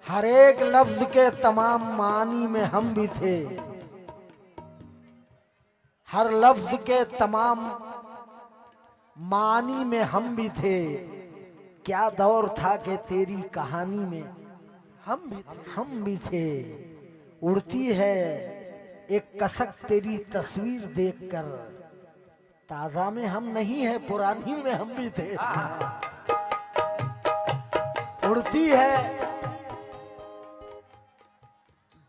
हर एक लफ्ज के तमाम मानी में हम भी थे, हर लफ्ज के तमाम मानी में हम भी थे, क्या दौर था कि तेरी कहानी में हम भी थे, उड़ती है एक कसक तेरी तस्वीर देखकर, ताजा में हम नहीं है पुरानी में हम भी थे, उड़ती है,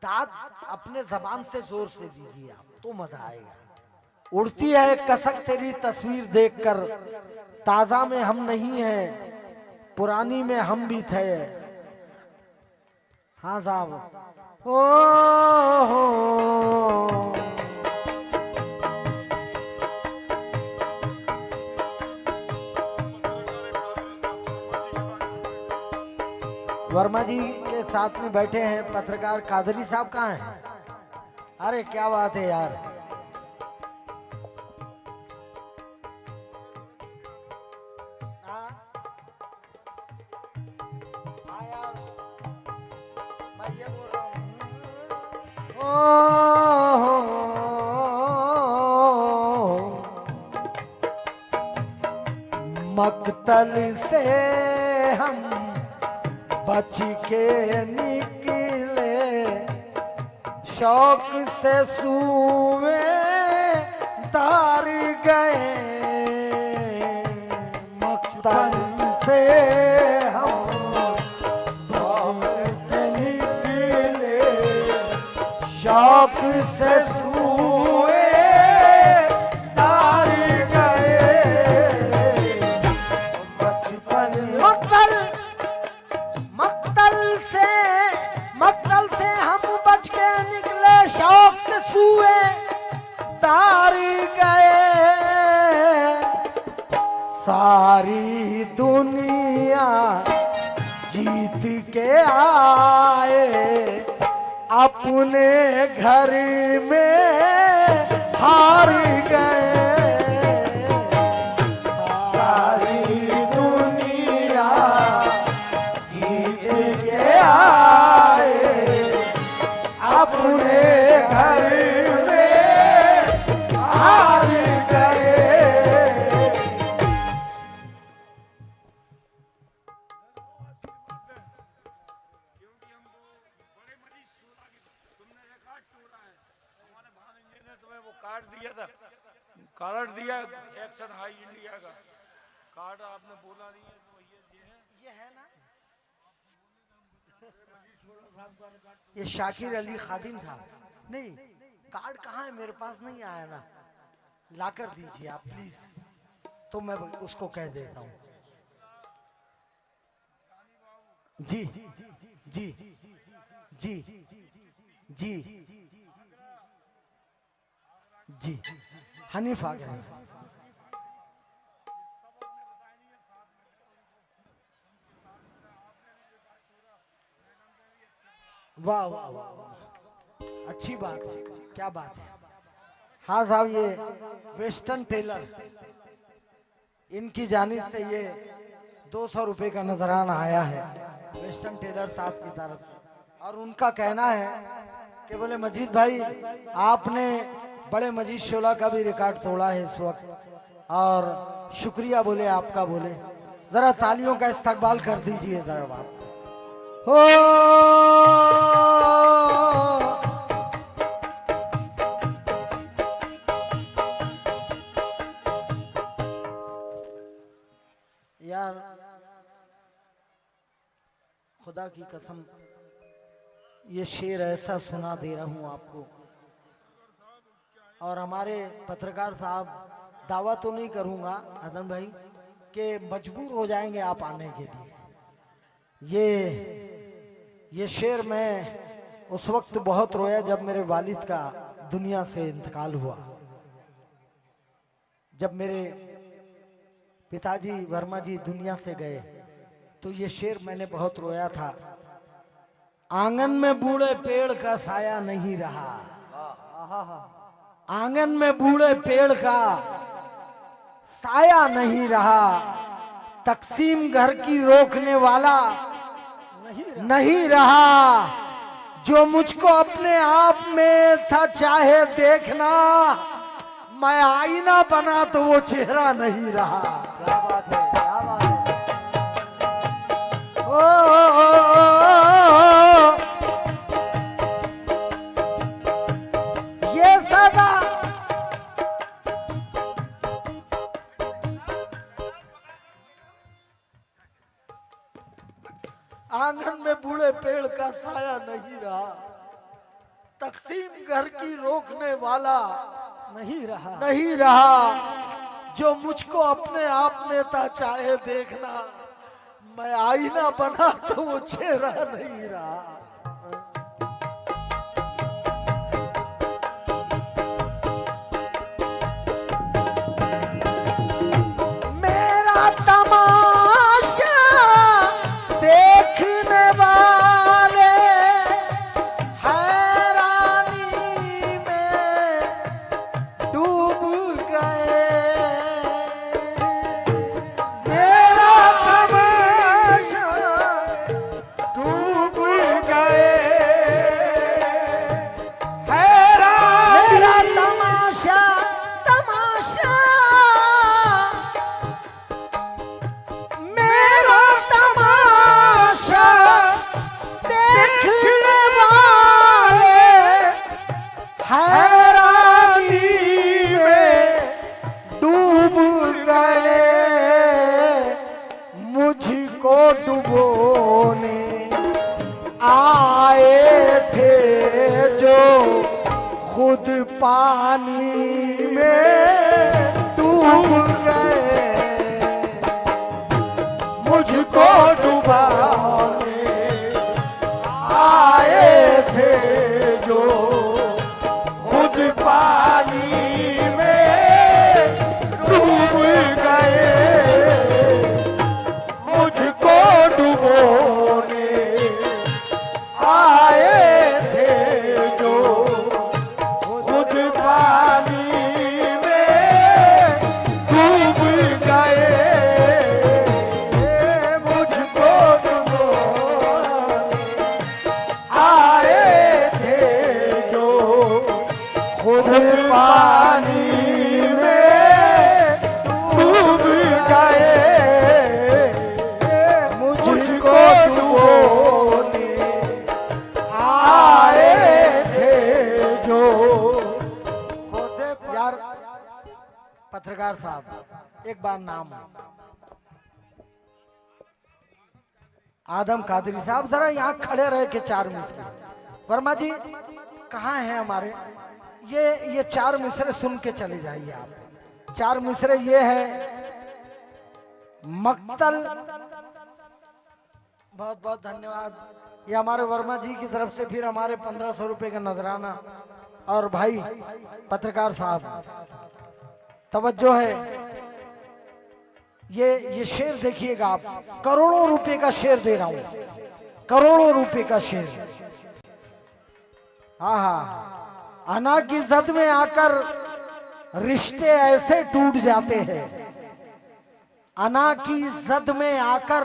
दांत अपने जबान से जोर से दीजिए आप तो मजा आएगा, उड़ती है एक कसक तेरी तस्वीर देखकर, ताजा में हम नहीं है पुरानी में हम भी थे। हाँ साहब हो वर्मा जी के साथ में बैठे हैं पत्रकार कादरी साहब, कहाँ हैं? अरे क्या बात है यार, मैं ये बोल रहा हूँ मक्तल से हम बच के निकले, शौक से सूए तार गए, मक्तल से हम शौक से निकले, शौक से सूए तार गए, बचपन मक्तल से हम बच के निकले, शौक से सूए तार गए, सारी दुनिया जीत के आए, अपने घर में हार गए, सारी दुनिया जीत के आए, अपने घर में हार गए, कार्ड दिया था, कार्ड दिया एक्शन हाई इंडिया का कार्ड आपने बोला नहीं है तो ये है ना, ये शाकिर अली खादिम साहब। नहीं, कार्ड कहाँ है? मेरे पास नहीं आया ना, लाकर दीजिए आप प्लीज, तो मैं उसको कह देता हूँ। जी जी जी जी जी हनीफ आ गया। वाह वाह वाह, अच्छी बात है, क्या बात है। हाँ साहब, ये वेस्टर्न टेलर, इनकी जानिब से ये 200 रुपए का नजराना आया है वेस्टर्न टेलर साहब की तरफ से, और उनका कहना है कि बोले मजीद भाई आपने बड़े मजीद शोला का भी रिकॉर्ड तोड़ा है इस वक्त, और शुक्रिया बोले आपका, बोले जरा तालियों का इस्तकबाल कर दीजिए जरा बात। हो यार, खुदा की कसम ये शेर ऐसा सुना दे रहा हूं आपको, और हमारे पत्रकार साहब, दावा तो नहीं करूंगा आदम भाई कि मजबूर हो जाएंगे आप आने के लिए। ये शेर मैं उस वक्त बहुत रोया जब मेरे वालिद का दुनिया से इंतकाल हुआ। जब मेरे पिताजी वर्मा जी दुनिया से गए तो ये शेर मैंने बहुत रोया था। आंगन में बूढ़े पेड़ का साया नहीं रहा, आंगन में बूढ़े पेड़ का साया नहीं रहा, तकसीम घर की रोकने वाला नहीं रहा, जो मुझको अपने आप में था चाहे देखना, मैं आईना बना तो वो चेहरा नहीं रहा। क्या बात है, क्या बात है। ये सदा आंगन में बूढ़े पेड़ का साया नहीं रहा, तकसीम घर की रोकने वाला नहीं रहा, जो मुझको अपने आप में था चाहे देखना, मैं आईना बना तो वो चेहरा नहीं रहा। मेरा तमाशा देखने वाले हैरानी में डूब गए, मेरा तमाशा डूब गए, मेरा तमाशा तमाशा मेरा तमाशा देखने वाले हैरानी में डूब गए, मुझको डुबोने आए थे जो खुद पानी में डूब गए, मुझको डुबाने आए थे जो खुद पानी में डूब गए, मुझको डुबोने आए थे जो खुद पानी में डूब गए, मुझको डुबोने आए थे जो खुद पानी में डूब गए, मुझको डुबोने आए थे जो खुद साहब एक बार नाम आदम कादरी साहब जरा यहाँ खड़े रहे के चार मिसरे। वर्मा जी कहाँ हैं हमारे? ये चार मिसरे सुन के चले जाइए आप। चार मिसरे ये है मक्तल। बहुत बहुत धन्यवाद। ये हमारे वर्मा जी की तरफ से फिर हमारे 1500 रुपए का नजराना। और भाई पत्रकार साहब तवज्जो है, ये शेर देखिएगा आप, करोड़ों रुपए का शेर दे रहा हूं, करोड़ों रुपए का शेर। हाँ, अना की जद में आकर रिश्ते ऐसे टूट जाते हैं, अना की जद में आकर,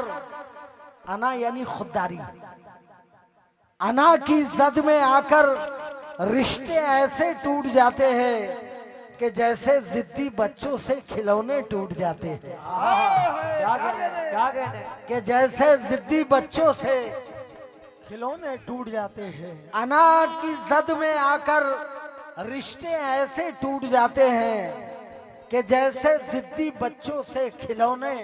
अना यानी खुददारी, अना की जद में आकर रिश्ते ऐसे टूट जाते हैं कि जैसे जिद्दी बच्चों से खिलौने टूट जाते हैं। क्या कहने कि जैसे जिद्दी बच्चों से खिलौने टूट जाते हैं। अना की जद में आकर रिश्ते ऐसे टूट जाते हैं कि जैसे जिद्दी बच्चों से खिलौने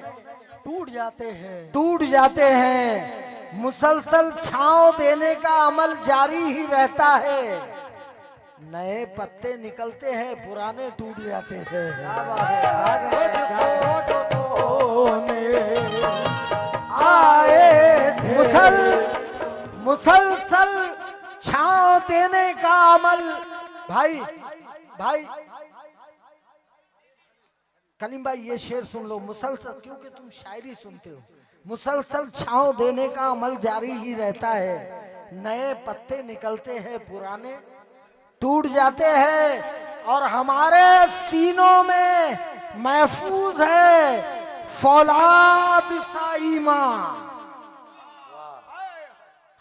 टूट जाते हैं। मुसलसल छांव देने का अमल जारी ही रहता है। नए पत्ते निकलते हैं, पुराने टूट जाते हैं। आए मुसलसल छांव देने का अमल। भाई कलीम भाई ये शेर सुन लो मुसलसल, क्योंकि तुम शायरी सुनते हो। मुसलसल छांव देने का अमल जारी ही रहता है। नए पत्ते निकलते हैं, पुराने टूट जाते हैं। और हमारे सीनों में महफूज है फौलाद सा ईमान।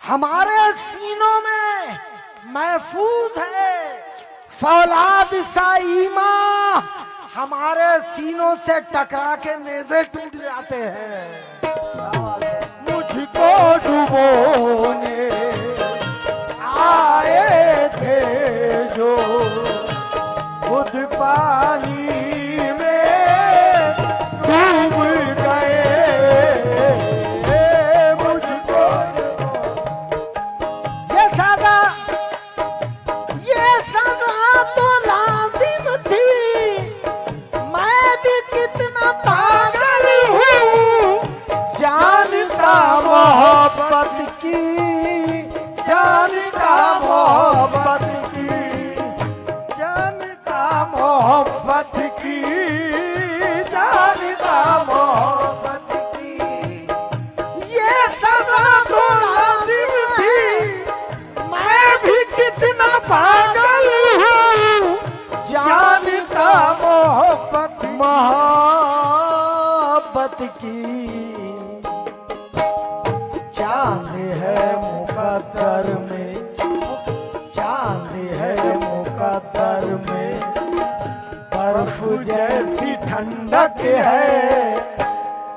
हमारे सीनों में महफूज है फौलाद सा ईमान। हमारे सीनों से टकरा के नेज़े टूट जाते हैं। मुझको डुबोने आए थे जो खुद पानी में डूब गए। मुझको ये सजा तो लाजिम थी। मैं भी कितना पागल हूँ, जान का मोहब्बत की, जान का मोहब्बत की, जान का मोहब्बत की, जान का मोहब्बत की। ये सजा तो लाजिम थी। मैं भी कितना पागल हूँ, जान का मोहब्बत की। चांद है मुकद्दर में, चांद है मुकद्दर में, बर्फ जैसी ठंडक है,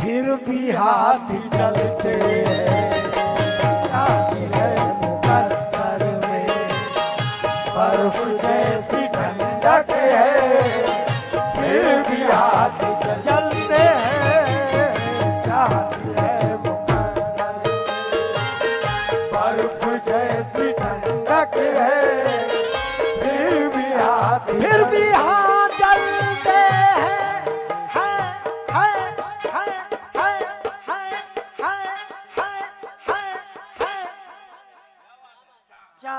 फिर भी हाथ चलते हैं। चांद है मुकद्दर में, बर्फ जैसी ठंडक है, फिर भी हाथ चलते हैं। चांद है मुकद्दर में, बर्फ जैसी ठंडक है, फिर भी हाथ चलते हैं।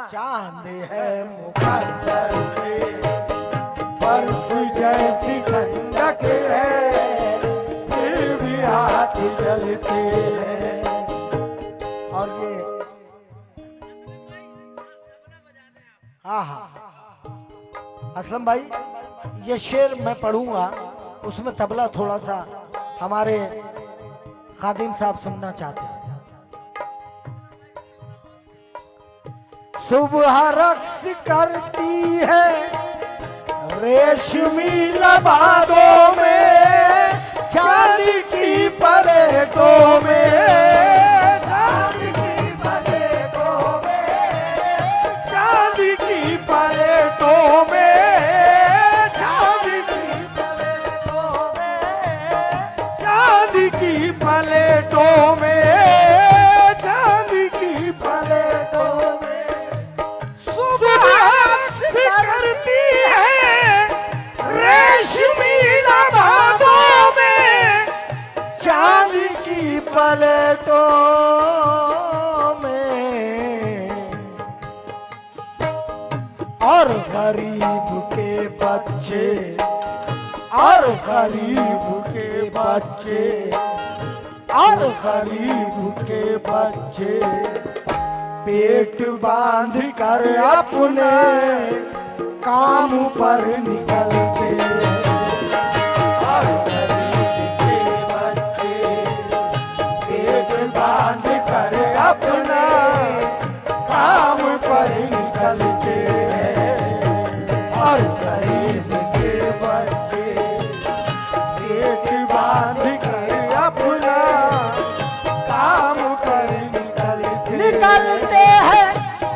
चांद है मुकद्दर में, बर्फ जैसी ठंडक है, फिर भी हाथ जलते हैं। और ये असलम भाई ये शेर मैं पढ़ूंगा, उसमें तबला थोड़ा सा हमारे खादिम साहब सुनना चाहते हैं। सुबह रक्स करती है रेशमी लबादों में, चांदी की प्लेटों में, चांदी की प्लेटों में, चांदी की प्लेटों में, चांदी की प्लेटों गरीब के बच्चे, और गरीब के बच्चे, और गरीब के बच्चे पेट बांध कर अपने काम पर निकलते हैं। और गरीब के बच्चे पेट बांध कर अपना काम पर निकलते हैं। और गरीब के बच्चे पेट बांध कर अपना काम पर निकलते हैं।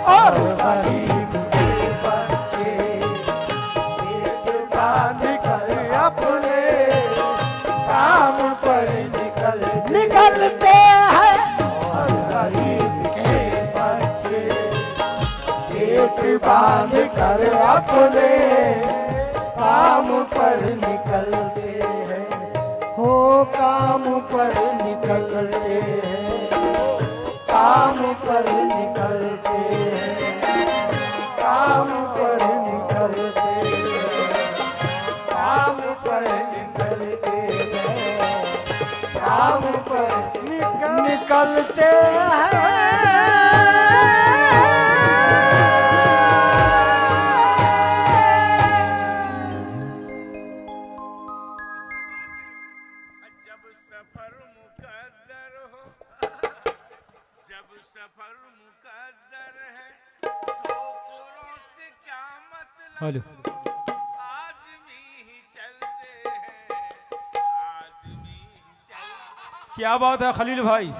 और गरीब के बच्चे पेट बांध कर अपने काम पर निकलते हैं। और गरीब के बच्चे पेट बांध कर अपने काम पर निकलते हैं। हो काम पर निकलते हैं, काम पर निकलते हैं, काम पर निकलते हैं, काम पर निकलते हैं, काम पर निकलते हैं। जब सफर मुकद्दर हो, जब सफर मुकद्दर है, ठोकरों से क्या मतलब, आदमी ही चलते हैं, आदमी ही चलते। क्या बात है खलील भाई,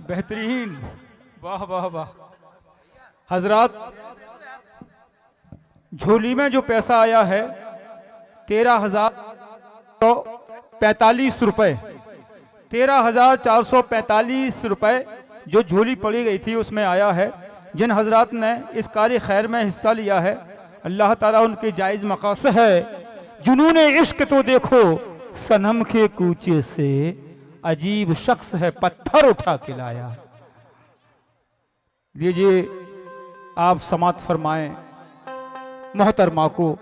बेहतरीन, वाह वाह वाह। हजरात, झोली में जो पैसा आया है 13,445 रुपए, 13,445 रुपए जो झोली पड़ी गई थी उसमें आया है। जिन हजरात ने इस कार्य खैर में हिस्सा लिया है, अल्लाह ताला उनके जायज़ मकासद है। जुनूने इश्क तो देखो सनम के कूचे से, अजीब शख्स है पत्थर उठा के लाया। लीजिए आप समात फरमाएं मोहतरमा को।